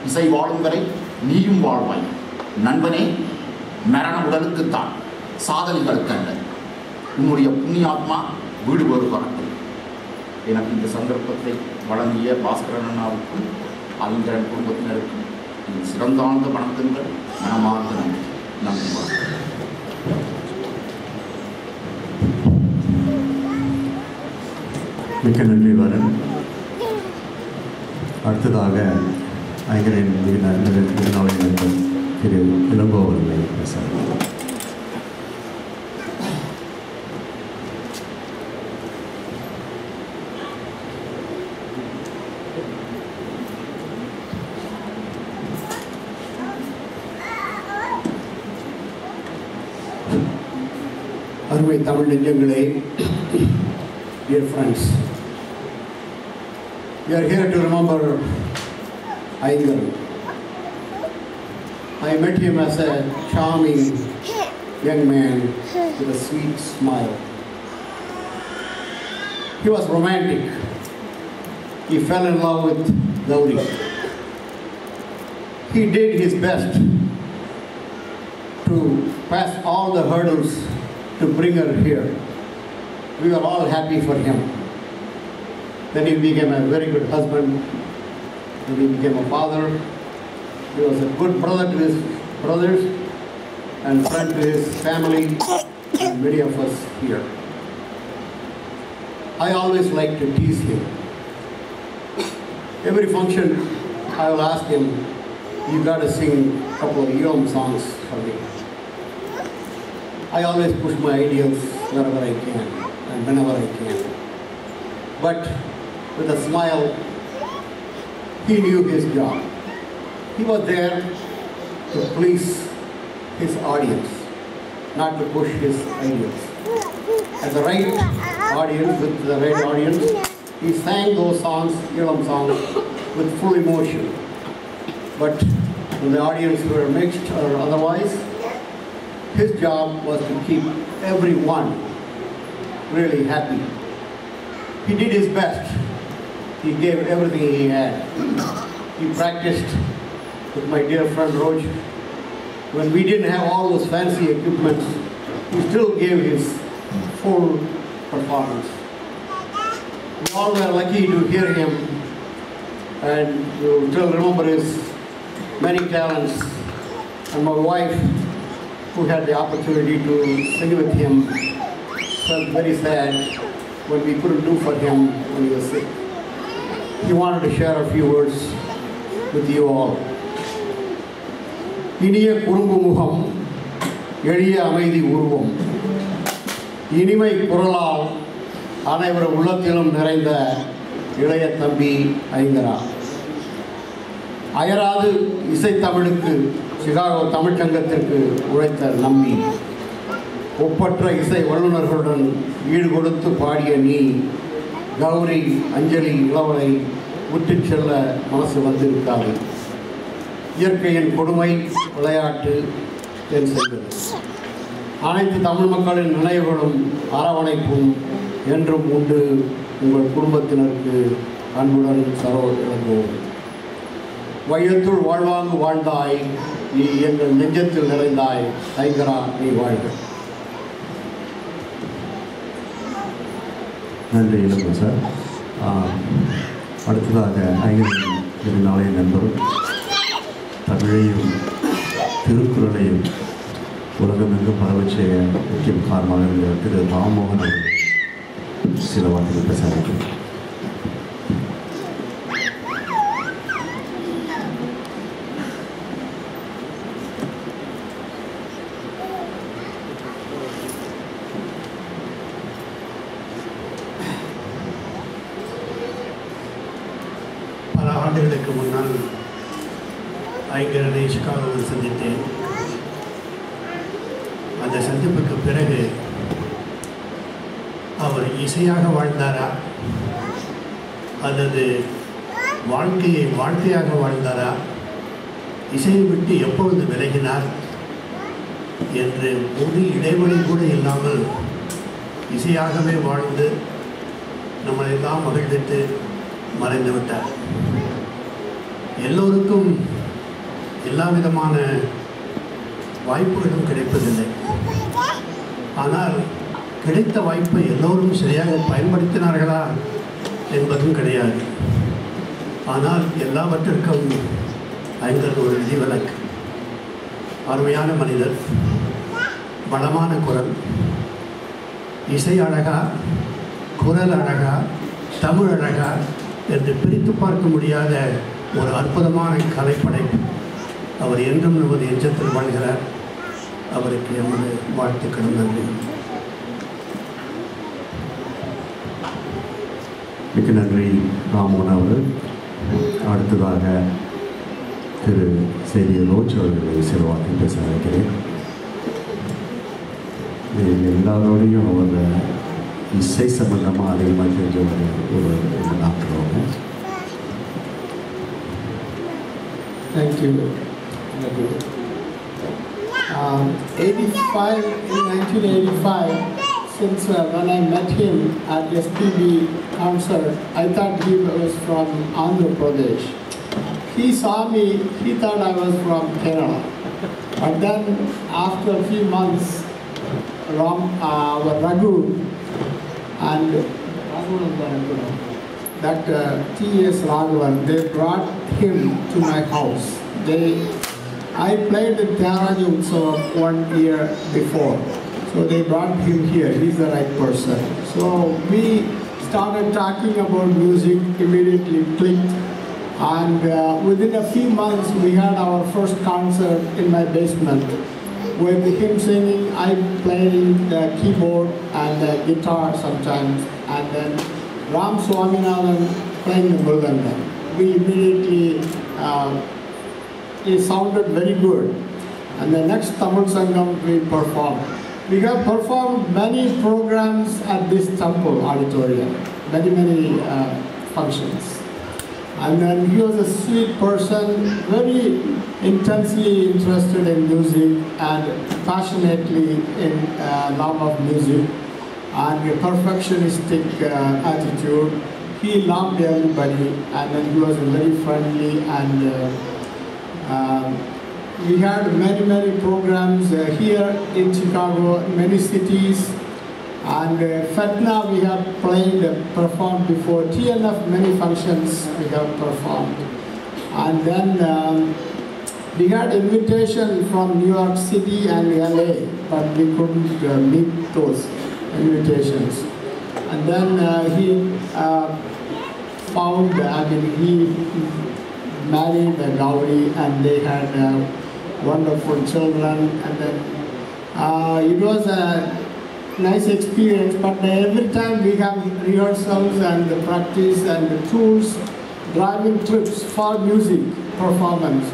இசை வாழும் வரை நீயும் வாழ்வாய். நண்பனே, மரண உடலுக்குத்தான், சாதனைகளுக்கு அல்ல. உன்னுடைய புண்ணியாத்மா வீடு வேறு வரட்டும். எனக்கு இந்த சந்தர்ப்பத்தை வழங்கிய பாஸ்கரன் அண்ணாவுக்கும் ஐங்கரன் குடும்பத்தினருக்கும் என் சிறந்தாழ்ந்த வணக்கங்கள், மனமார்ந்த நன்றி. நன்றி. மிக்க நன்றி வரன். அடுத்ததாக ஐங்கரின் மிகுநாளை நண்பர் திரு இளங்கோ அவர்களை பேசுகிறார். அருமை தமிழ் நெஞ்சங்களே, dear friends, we are here to remember Iyengar. I met him as a charming young man with a sweet smile. He was romantic. He fell in love with Gauri. He did his best to pass all the hurdles to bring her here. We were all happy for him. Then he became a very good husband. Then he became a father. He was a good brother to his brothers and friend to his family and many of us here. I always like to tease him. Every function I will ask him, you got to sing a couple of Yom songs for me. I always push my ideals wherever I can and whenever I can. But with a smile, he knew his job. He was there to please his audience, not to push his ideals. At the right audience, with the right audience, he sang those songs, Ilam songs, with full emotion. But when the audience were mixed or otherwise, his job was to keep everyone really happy. He did his best. He gave everything he had. He practiced with my dear friend Roj. When we didn't have all those fancy equipment, he still gave his full performance. We all were lucky to hear him, and we will still remember his many talents. And my wife, who had the opportunity to sing with him, felt very sad when we couldn't do for him when he was sick. He wanted to share a few words with you all. இனிய குறும்பு முகம், எளிய அமைதி உருவம், இனிமை குரலால் அனைவர் உள்ளத்திலும் நிறைந்த இளைய தம்பி ஐங்கரா. அயராது இசைத்தமிழுக்கு, சிகாகோ தமிழ்ச்சங்கத்திற்கு உழைத்த நம்பி. ஒப்பற்ற இசை வல்லுநர்களுடன் ஈடுகொடுத்து பாடிய நீ கௌரி, அஞ்சலி, இளவலை விட்டுச் செல்ல மனசு வந்திருக்காது. இயற்கையின் கொடுமை, விளையாட்டு என் செல்வது. அனைத்து தமிழ் மக்களின் நினைவுகளும் அரவணைப்பும் என்றும் உண்டு. உங்கள் குடும்பத்தினருக்கு அன்புடன் சரோ இழந்தோம். வையத்துள் வாழ்வாங்கு வாழ்ந்தாய், நீ எங்கள் நெஞ்சத்தில் நிறைந்தாய். ஐங்கரா, நீ வாழ்க. நன்றி இளங்கோ சார். அடுத்ததாக ஐங்கரின் நெடுநாளைய நண்பரும் தமிழையும் திருக்குறளையும் உலகமெங்கும் பரவச் செய்ய முக்கிய காரணமாக இருந்த திரு ராம்மோகன் அவர்கள் சில வார்த்தைகள் பேச இருக்கிறார். பல ஆண்டுகளுக்கு முன்னால் ஐங்கரனை சிகாகோவில் சந்தித்தேன். அந்த சந்திப்புக்கு பிறகு அவர் இசையாக வாழ்ந்தாரா அல்லது வாழ்க்கையை வாழ்க்கையாக வாழ்ந்தாரா, இசையை விட்டு எப்பொழுது விலகினார் என்று ஒரு இடைவெளி கூட இல்லாமல் இசையாகவே வாழ்ந்து நம்மளெல்லாம் மகிழ்வித்து மறைந்து விட்டார். எல்லோருக்கும் எல்லா விதமான வாய்ப்புகளும் கிடைப்பதில்லை. ஆனால் கிடைத்த வாய்ப்பை எல்லோரும் சரியாக பயன்படுத்தினார்களா என்பதும் கிடையாது. ஆனால் எல்லாவற்றிற்கும் ஐங்கர் ஒரு விதிவிலக்கு. அருமையான மனிதர், வளமான குரல், இசை அழகா, குரல் அழகா, தமிழ் அழகா என்று பிரித்து பார்க்க முடியாத ஒரு அற்புதமான கலைப்படைப்பு. அவர் என்றும் நமது எஞ்சத்தில் வாழ்கிறார். அவருக்கு எமது வாழ்த்துக்களும் நன்றி. மிக்க நன்றி ராமோகன் அவர்கள். அடுத்ததாக திரு சேவியர் ரோச் அவர்களை சில வார்த்தை பேச நினைக்கிறேன். எல்லாரோடையும் அவர் இசை சம்பந்தமாக அதிகமாக தெரிஞ்ச ஒரு doctor. Thank you. 1985, since when I met him at SPB concert, I thought he was from Andhra Pradesh. He saw me, he thought I was from Kerala. But then after a few months, Raghu and Dr. T.S. Raghavan, they brought him to my house. I played in Tyagaraja Utsavam 1 year before. So they brought him here. He's the right person. So we started talking about music, immediately clicked. And within a few months, we had our first concert in my basement with him singing, I playing the keyboard and the guitar sometimes, and then Ram Swaminathan playing the mridangam. We immediately, it sounded very good. And the next Tamil Sangam we performed. We have performed many programs at this temple auditorium, many functions. And then he was a sweet person, very intensely interested in music and passionately in love of music and a perfectionistic attitude. He loved everybody, and then he was very friendly, and we had many programs here in Chicago, many cities. And Fatna we have performed before. TNF many functions we have performed. And then we had invitation from New York City and LA, but we couldn't meet those invitations. And then he he married Gauri, and they had wonderful children. And then it was a nice experience, but every time we have rehearsals and the practice and the tours, driving trips for music performance,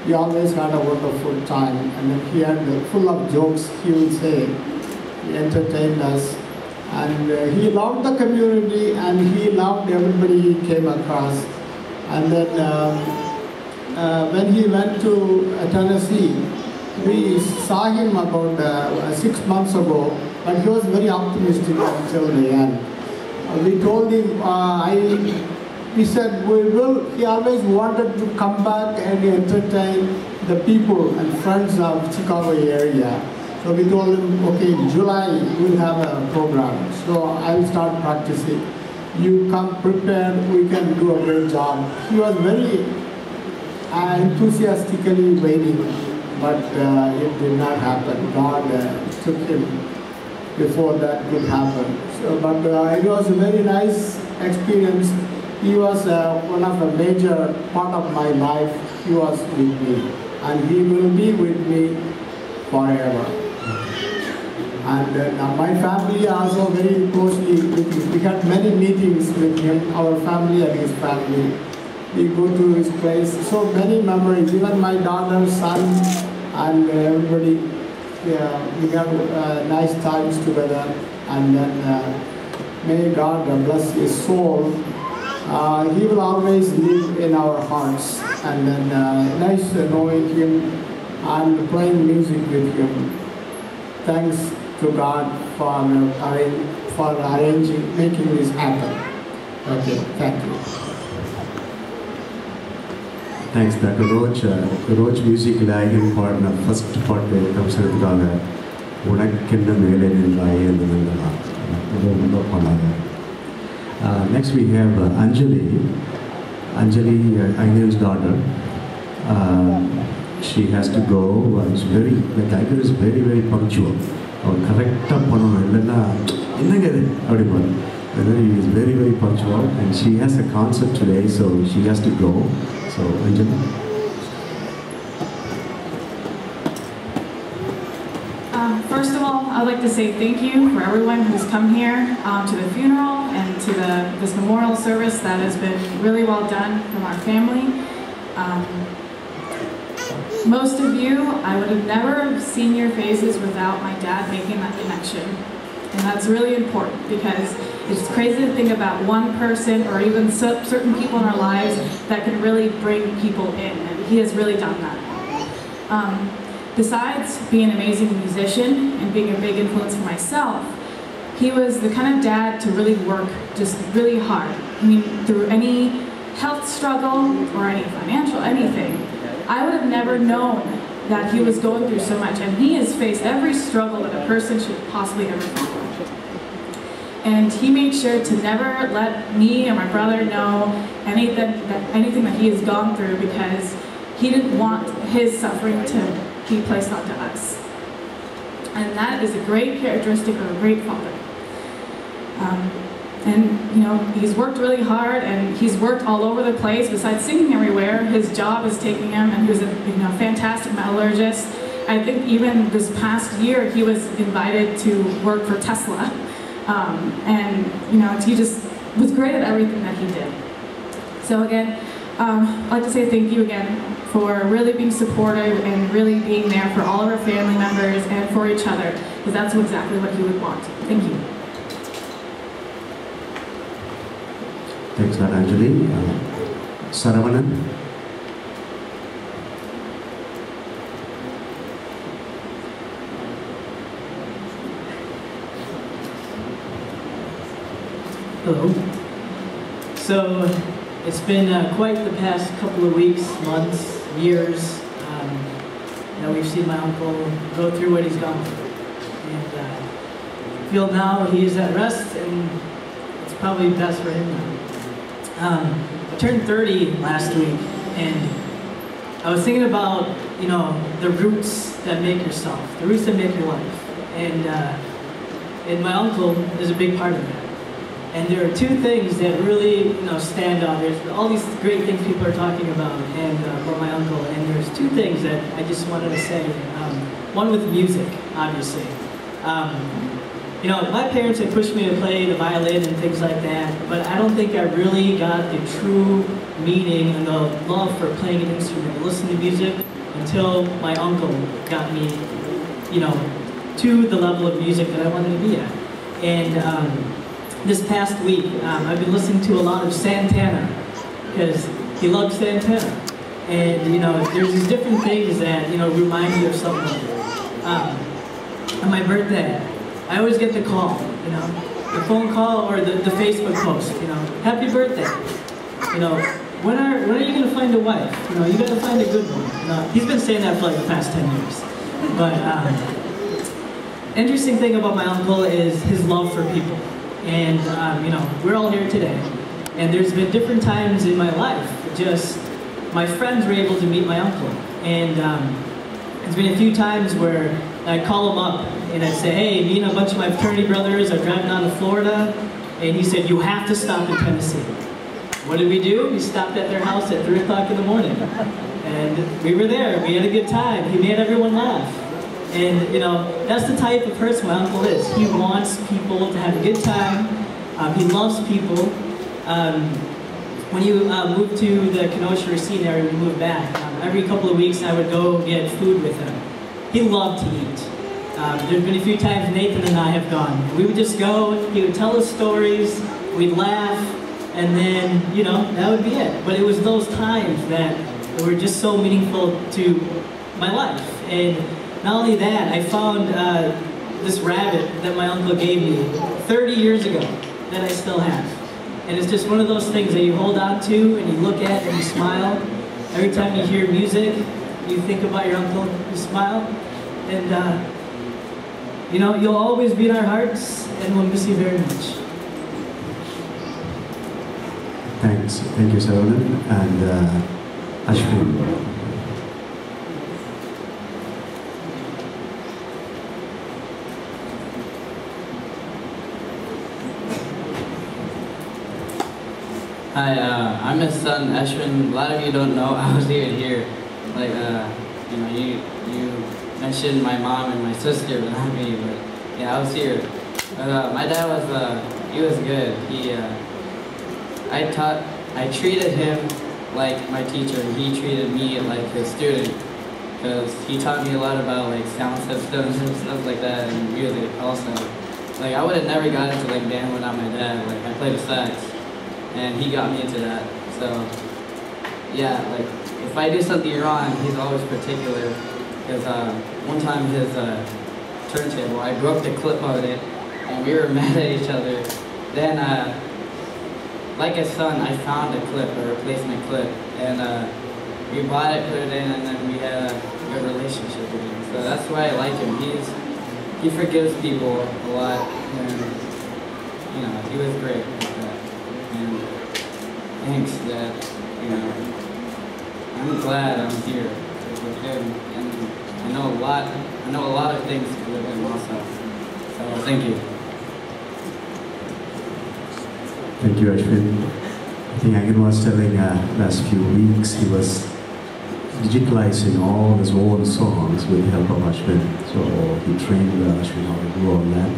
we always had a wonderful time. And then he had full of jokes, he would say. He entertained us. And he loved the community and he loved everybody he came across. And then when he went to Tennessee, we saw him about 6 months ago, but he was very optimistic until the end. We told him, we said he always wanted to come back and entertain the people and friends of Chicago area. So we told him, okay, in July we'll have a program. So I'll start practicing. You come prepared, we can do a great job. He was very enthusiastically waiting, but it did not happen. God took him before that could happen. So, but it was a very nice experience. He was one of the major part of my life. He was with me, and he will be with me forever. And my family also very closely with him. We had many meetings with him, our family and his family. We go to his place, so many memories. Even my daughter, son, and everybody, we have nice times together. And then may God bless his soul. He will always live in our hearts. And then nice knowing him and playing music with him. Thanks to God for arranging, making this happen. Okay, thank you. Thanks, Dr. Roach. Roach Music Live partner first part comes with the next we have Anjali. Anjali, Ainul's daughter. She has to go. It's very, the tiger is very, very punctual. Correct he is very, very punctual, and she has a concert today, so she has to go. So, Anjali. First of all, I'd like to say thank you for everyone who's come here to the funeral and to this memorial service that has been really well done from our family. Most of you, I would have never seen your faces without my dad making that connection. And that's really important because it's crazy to think about one person or even certain people in our lives that can really bring people in, and he has really done that. Besides being an amazing musician and being a big influence for myself, he was the kind of dad to really work just really hard. I mean, through any health struggle or any financial anything, I would have never known that he was going through so much, and he has faced every struggle that a person should possibly ever face. And he made sure to never let me or my brother know anything that he has gone through, because he didn't want his suffering to be placed onto us. And that is a great characteristic of a great father. And you know, he's worked really hard, and he's worked all over the place. Besides singing everywhere, his job is taking him, and he was a fantastic metallurgist. I think even this past year, he was invited to work for Tesla. And you know, he just was great at everything that he did. So again, I'd like to say thank you again for really being supportive and really being there for all of our family members and for each other, because that's exactly what he would want. Thank you. Thanks, Anjali. Saravanan. Hello. So it's been quite the past couple of weeks, months, years that we've seen my uncle go through what he's gone through. And I feel now he is at rest, and it's probably best for him now. I turned 30 last week, and I was thinking about, you know, the roots that make yourself, the roots that make your life. And my uncle is a big part of that. And there are two things that really, you know, stand out. There's all these great things people are talking about about my uncle, and there's two things that I just wanted to say. One with music, obviously. You know, my parents had pushed me to play the violin and things like that, but I don't think I really got the true meaning and the love for playing an instrument, listening to music, until my uncle got me, you know, to the level of music that I wanted to be at. And this past week, I've been listening to a lot of Santana, because he loves Santana. And, you know, there's these different things that, you know, remind me of someone. On my birthday, I always get the call, you know, the phone call or the Facebook post, you know, happy birthday. You know, when are you going to find a wife? You know, you got to find a good one. You know, he's been saying that for like the past 10 years. But interesting thing about my uncle is his love for people. And, you know, we're all here today. And there's been different times in my life, just my friends were able to meet my uncle. And there's been a few times where I'd call him up and I'd say, hey, me and a bunch of my fraternity brothers are driving down to Florida. And he said, you have to stop in Tennessee. What did we do? We stopped at their house at 3 o'clock in the morning. And we were there. We had a good time. He made everyone laugh. And, you know, that's the type of person my uncle is. He wants people to have a good time. He loves people. When you moved to the Kenosha Racine area, we moved back. Every couple of weeks, I would go get food with him. He loved to eat. There's been a few times Nathan and I have gone. We would just go, he would tell us stories, we'd laugh, and then, you know, that would be it. But it was those times that were just so meaningful to my life. And not only that, I found this rabbit that my uncle gave me 30 years ago that I still have. And it's just one of those things that you hold on to and you look at and you smile. Every time you hear music, you think about your uncle, you smile. And, you know, you'll always be in our hearts and we'll miss you very much. Thanks. Thank you, Saravanan. And Ashwin. Hi, I'm his son, Ashwin. A lot of you don't know, I was even here. Like, you know, you mentioned my mom and my sister, but not me, but yeah, I was here. But, my dad was, he was good. I treated him like my teacher, and he treated me like his student. Because he taught me a lot about like sound systems and stuff like that, and music also. Like, I would have never got into like band without my dad. Like, I played the sax. And he got me into that. So, yeah, like, if I do something wrong, he's always particular. Because one time his turntable, I broke the clip on it, and we were mad at each other. Then, like his son, I found a clip, a replacement clip, and we bought it, put it in, and then we had a good relationship with him. So that's why I like him. He forgives people a lot, and, you know, he was great. And thanks that, you know, I'm glad I'm here with him, and I know a lot of things with him also. So thank you. Thank you, Ashwin. I think Angan was telling last few weeks he was digitalizing all his own songs with the help of Ashwin. So he trained Ashwin how to do all that.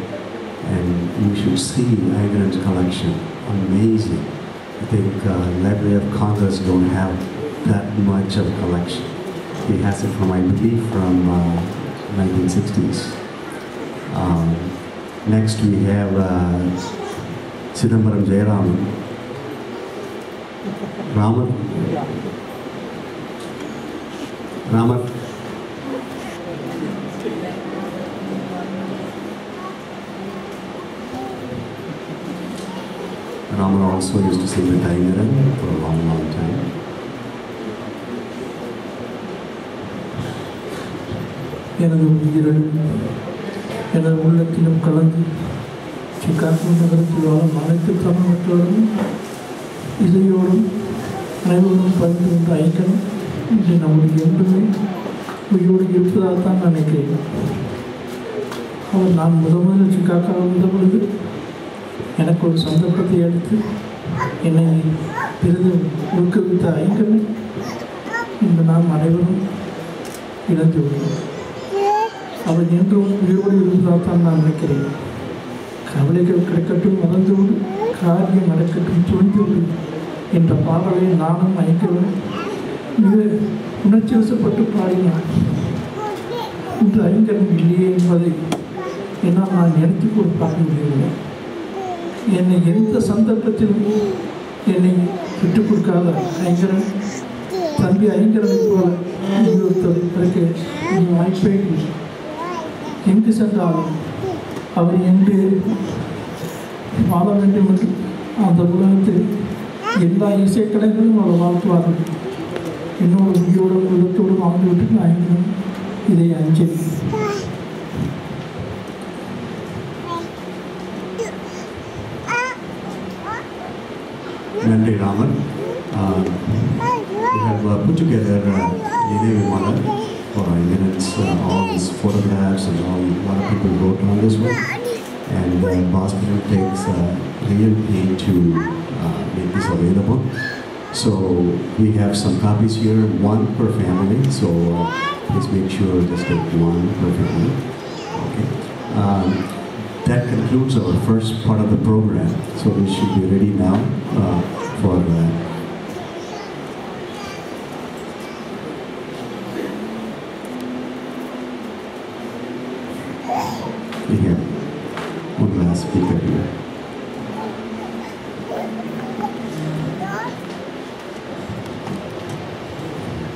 And you should see Angan's collection. Amazing. I think Library of Congress don't have that much of a collection. He has it from, I believe, from 1960s. Next we have Chidambaram Jayaraman. Ramar. Ramar also used to sing with Taingaran for a long, long time. எனது உயிரிலும் எனது உள்ளத்திலும் கலந்து Chicago நகரத்தில் வாழும் அனைத்து தமிழ் மக்களோடும் இசையோடும் அனைவரும் பகிர்ந்து கொண்ட ஐக்கனும் இன்று நம்முடைய என்றுமே உயிரோடு இருப்பதாகத்தான் நினைக்கிறேன். அவர் நான் முதல் சிக்காகோ வந்த பொழுது எனக்கு ஒரு சந்தர்ப்பத்தை அளித்து என்னை பெரிதும் ஊக்குவித்த ஐக்கனை இன்று நாம் அனைவரும் இழந்து விட்டோம். அவர் என்றும் உயிரோடு இருப்பதாகத்தான் நான் நினைக்கிறேன். கவலைகள் கிடைக்கட்டும் மறந்துவிடு, காரியம் நடக்கட்டும் துணிந்துவிடு என்ற பாடலை நானும் ஐக்கனும் மிக உணர்ச்சி வசப்பட்டு பாடினார். இன்று ஐங்கரன் இல்லையே என்பதை என்னால் நான் நினைத்து கூட பார்க்க முடியவில்லை. என்னை எந்த சந்தர்ப்பத்திலும் என்னை விட்டுக் கொடுக்காத ஐங்கரன், தம்பி ஐங்கரனை போல இன்னொருத்தர் பிறகு வாய்ப்பை எங்கு சென்றாலும் அவர் என்று வாழ வேண்டும் என்று அந்த உலகத்தில் எல்லா இசைக்கலைகளும் அவர் வாழ்த்துவார்கள். இன்னொரு உயிரோடும் உள்ளத்தோடும் வாழ்ந்துவிட்டு ஐங்கரன் இதை அஞ்சலி. Nandri Raman. We have put together Ninevi Malar for evidence, all these photographs and all. A lot of people wrote on this one. And Boston takes real pain to make this available. So we have some copies here, one per family. So please make sure just take one per family. Okay. That concludes our first part of the program. So we should be ready now for here. One last speaker here.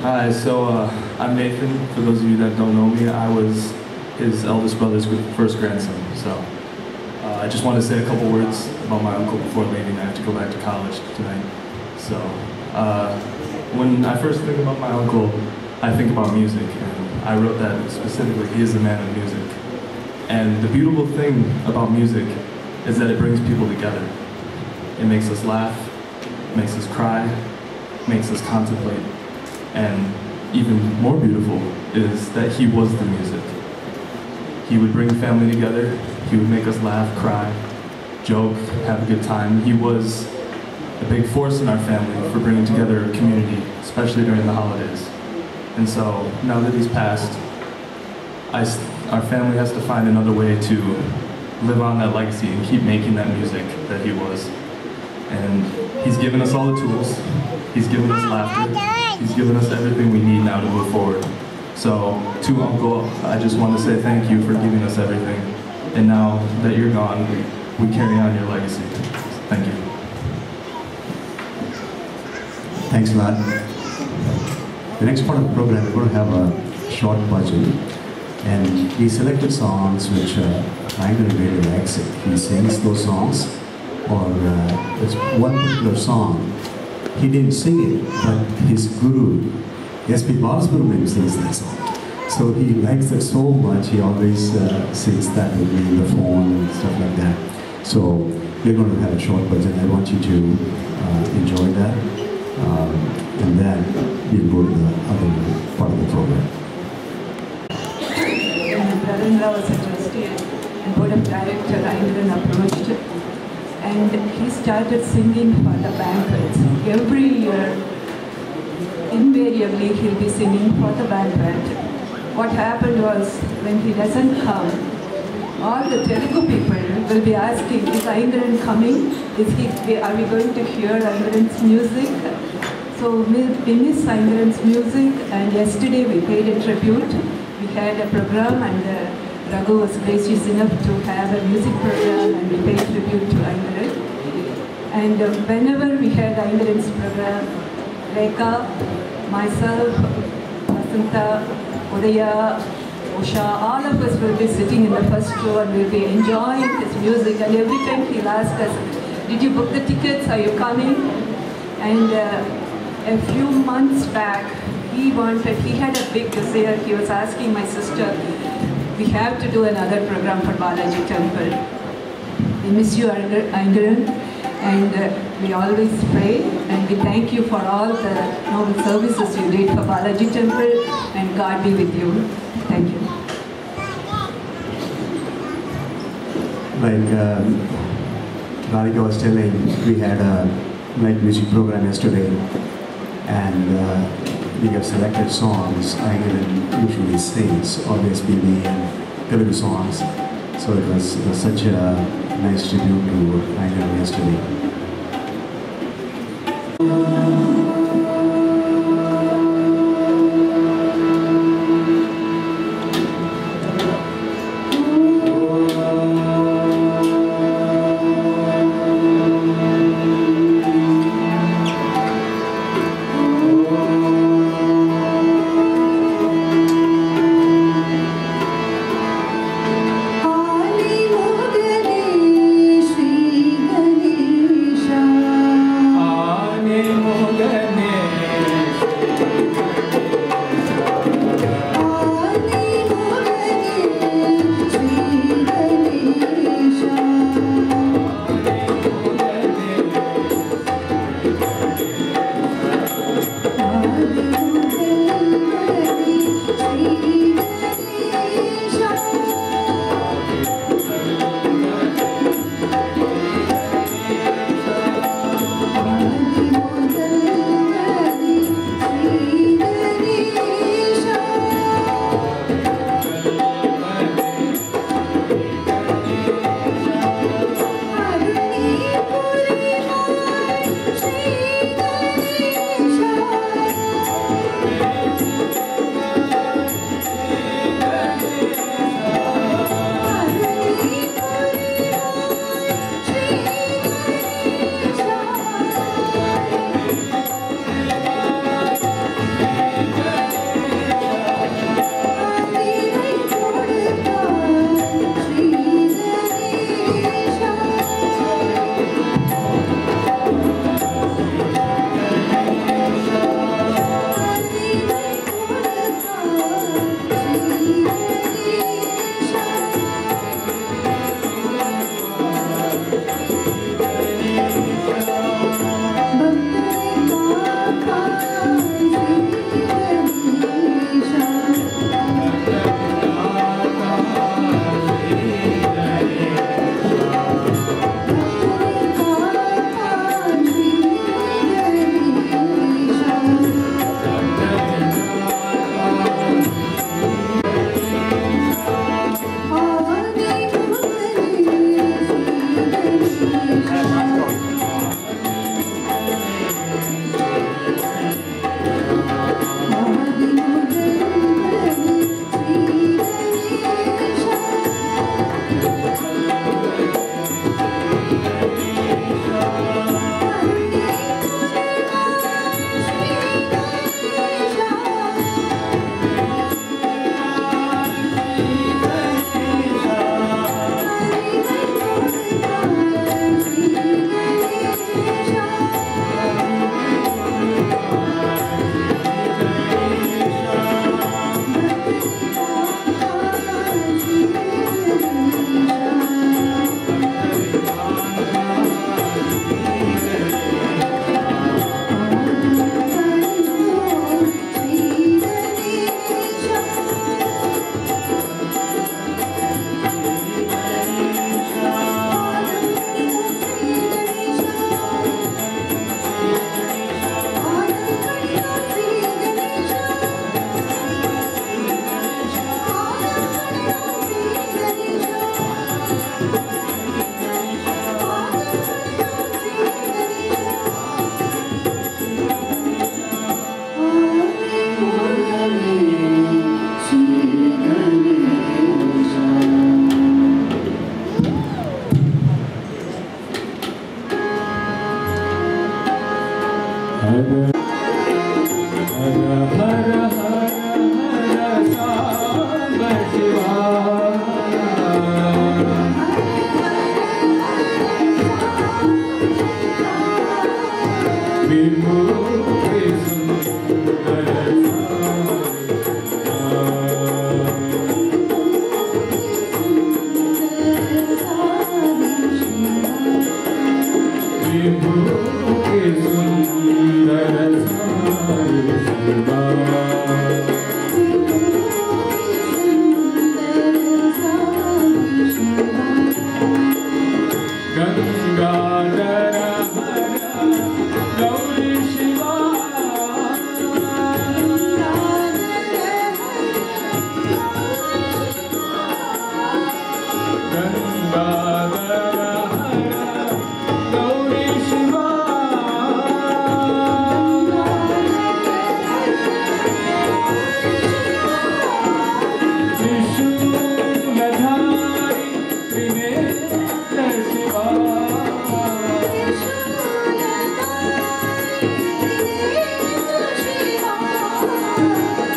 Hi, so I'm Nathan. For those of you that don't know me, I was his eldest brother's first grandson. So I just want to say a couple words about my uncle before leaving. I have to go back to college tonight. So when I first think about my uncle, I think about music. And I wrote that specifically. He is a man of music. And the beautiful thing about music is that it brings people together. It makes us laugh, makes us cry, makes us contemplate. And even more beautiful is that he was the music. He would bring family together. He would make us laugh, cry, joke, have a good time. He was a big force in our family for bringing together a community, especially during the holidays. And so now that he's passed, our family has to find another way to live on that legacy and keep making that music that he was. And he's given us all the tools. He's given us laughter. He's given us everything we need now to move forward. So to Uncle, I just want to say thank you for giving us everything. And now that you're gone, we carry on your legacy. Thank you. Thanks a lot. The next part of the program, we're going to have a short budget. And we selected songs which Aingaran really likes it. He sings those songs. Or there's one particular song. He didn't sing it, but his guru, S.P. Balasubramaniam, sings that song. So he likes it so much, he always sings that with me on the phone and stuff like that. So we're going to have a short budget. I want you to enjoy that. And then we'll go to the other part of the program. My brother-in-law was a trustee and board of director. Aingaran approached and he started singing for the banquets. Every year, invariably, he'll be singing for the banquet. What happened was, when he doesn't come, all the Telugu people will be asking, is Aingaran coming? Are we going to hear Aingaran's music? So we miss Aingaran's music, and yesterday we paid a tribute. We had a program, and Raghu was gracious enough to have a music program, and we paid tribute to Aingaran. And whenever we had Aingaran's program, Rekha, myself, Vasanta, Udaya, Usha, all of us will be sitting in the first row and we'll be enjoying his music. And every time he'll ask us, did you book the tickets? Are you coming? And a few months back, he had a big desire. He was asking my sister, we have to do another program for Balaji Temple. We miss you, Aingaran, and we always pray, and we thank you for all the noble services you did for Balaji Temple, and God be with you. Thank you. Like Radhika was telling, we had a night music program yesterday, and we have selected songs Aingaran usually sings, always BB and Telugu songs. So it was such a nice tribute to Aingaran yesterday.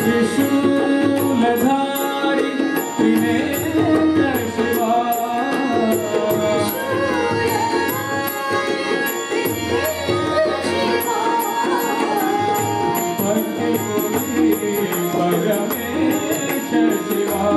त्रिशूलधारी Trinetra Shiva Paramesh Shiva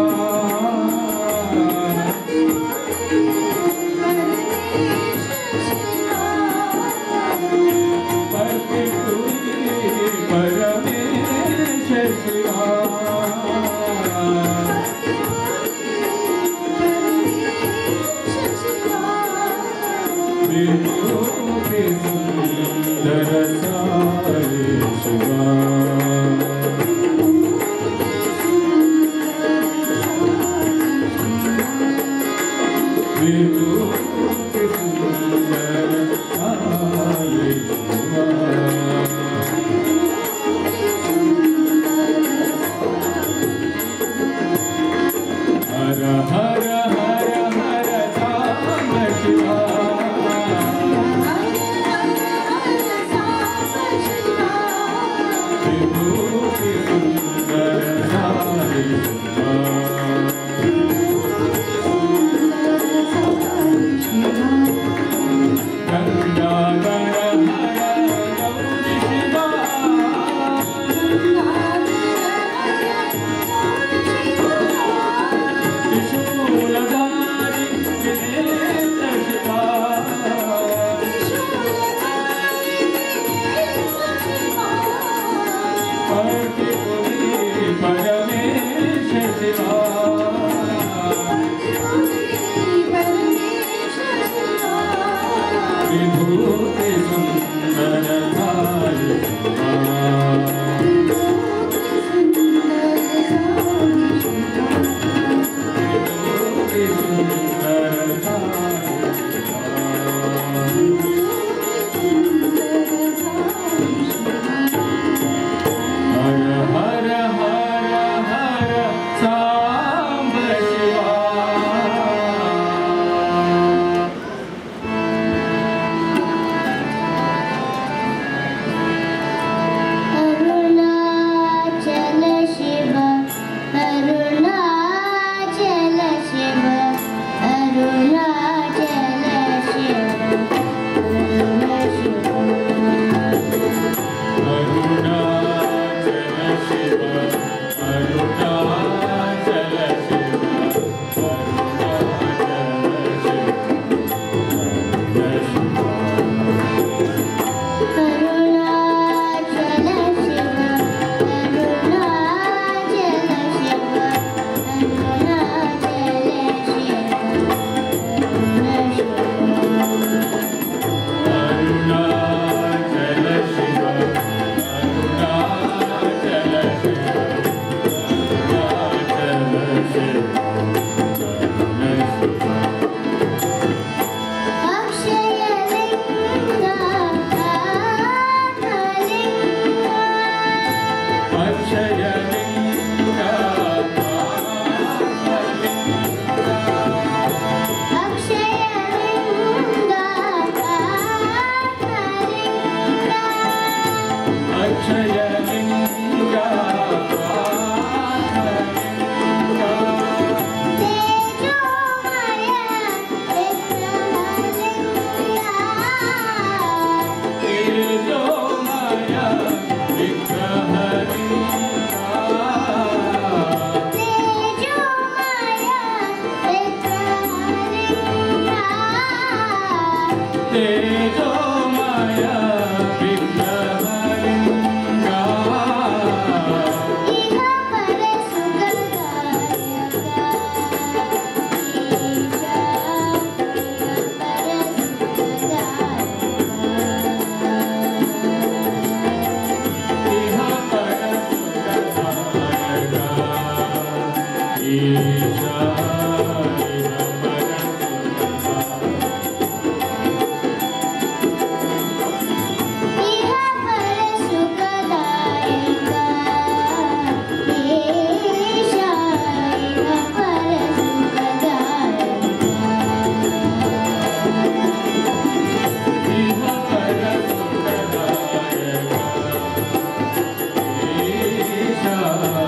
Krishna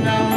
Yeah.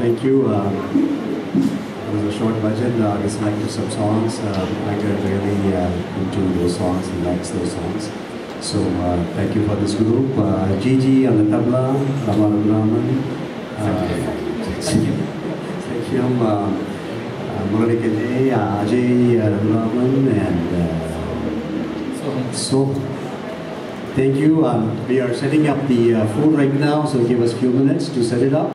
Thank you. It was a short budget. I just liked some songs. I got really into those songs and likes those songs. So thank you for this group. Gigi on the tabla, Raman Raman. Thank you. Thank you. Murali Kajay, Ajay Raman, and so. Thank you. We are setting up the food right now, so give us a few minutes to set it up.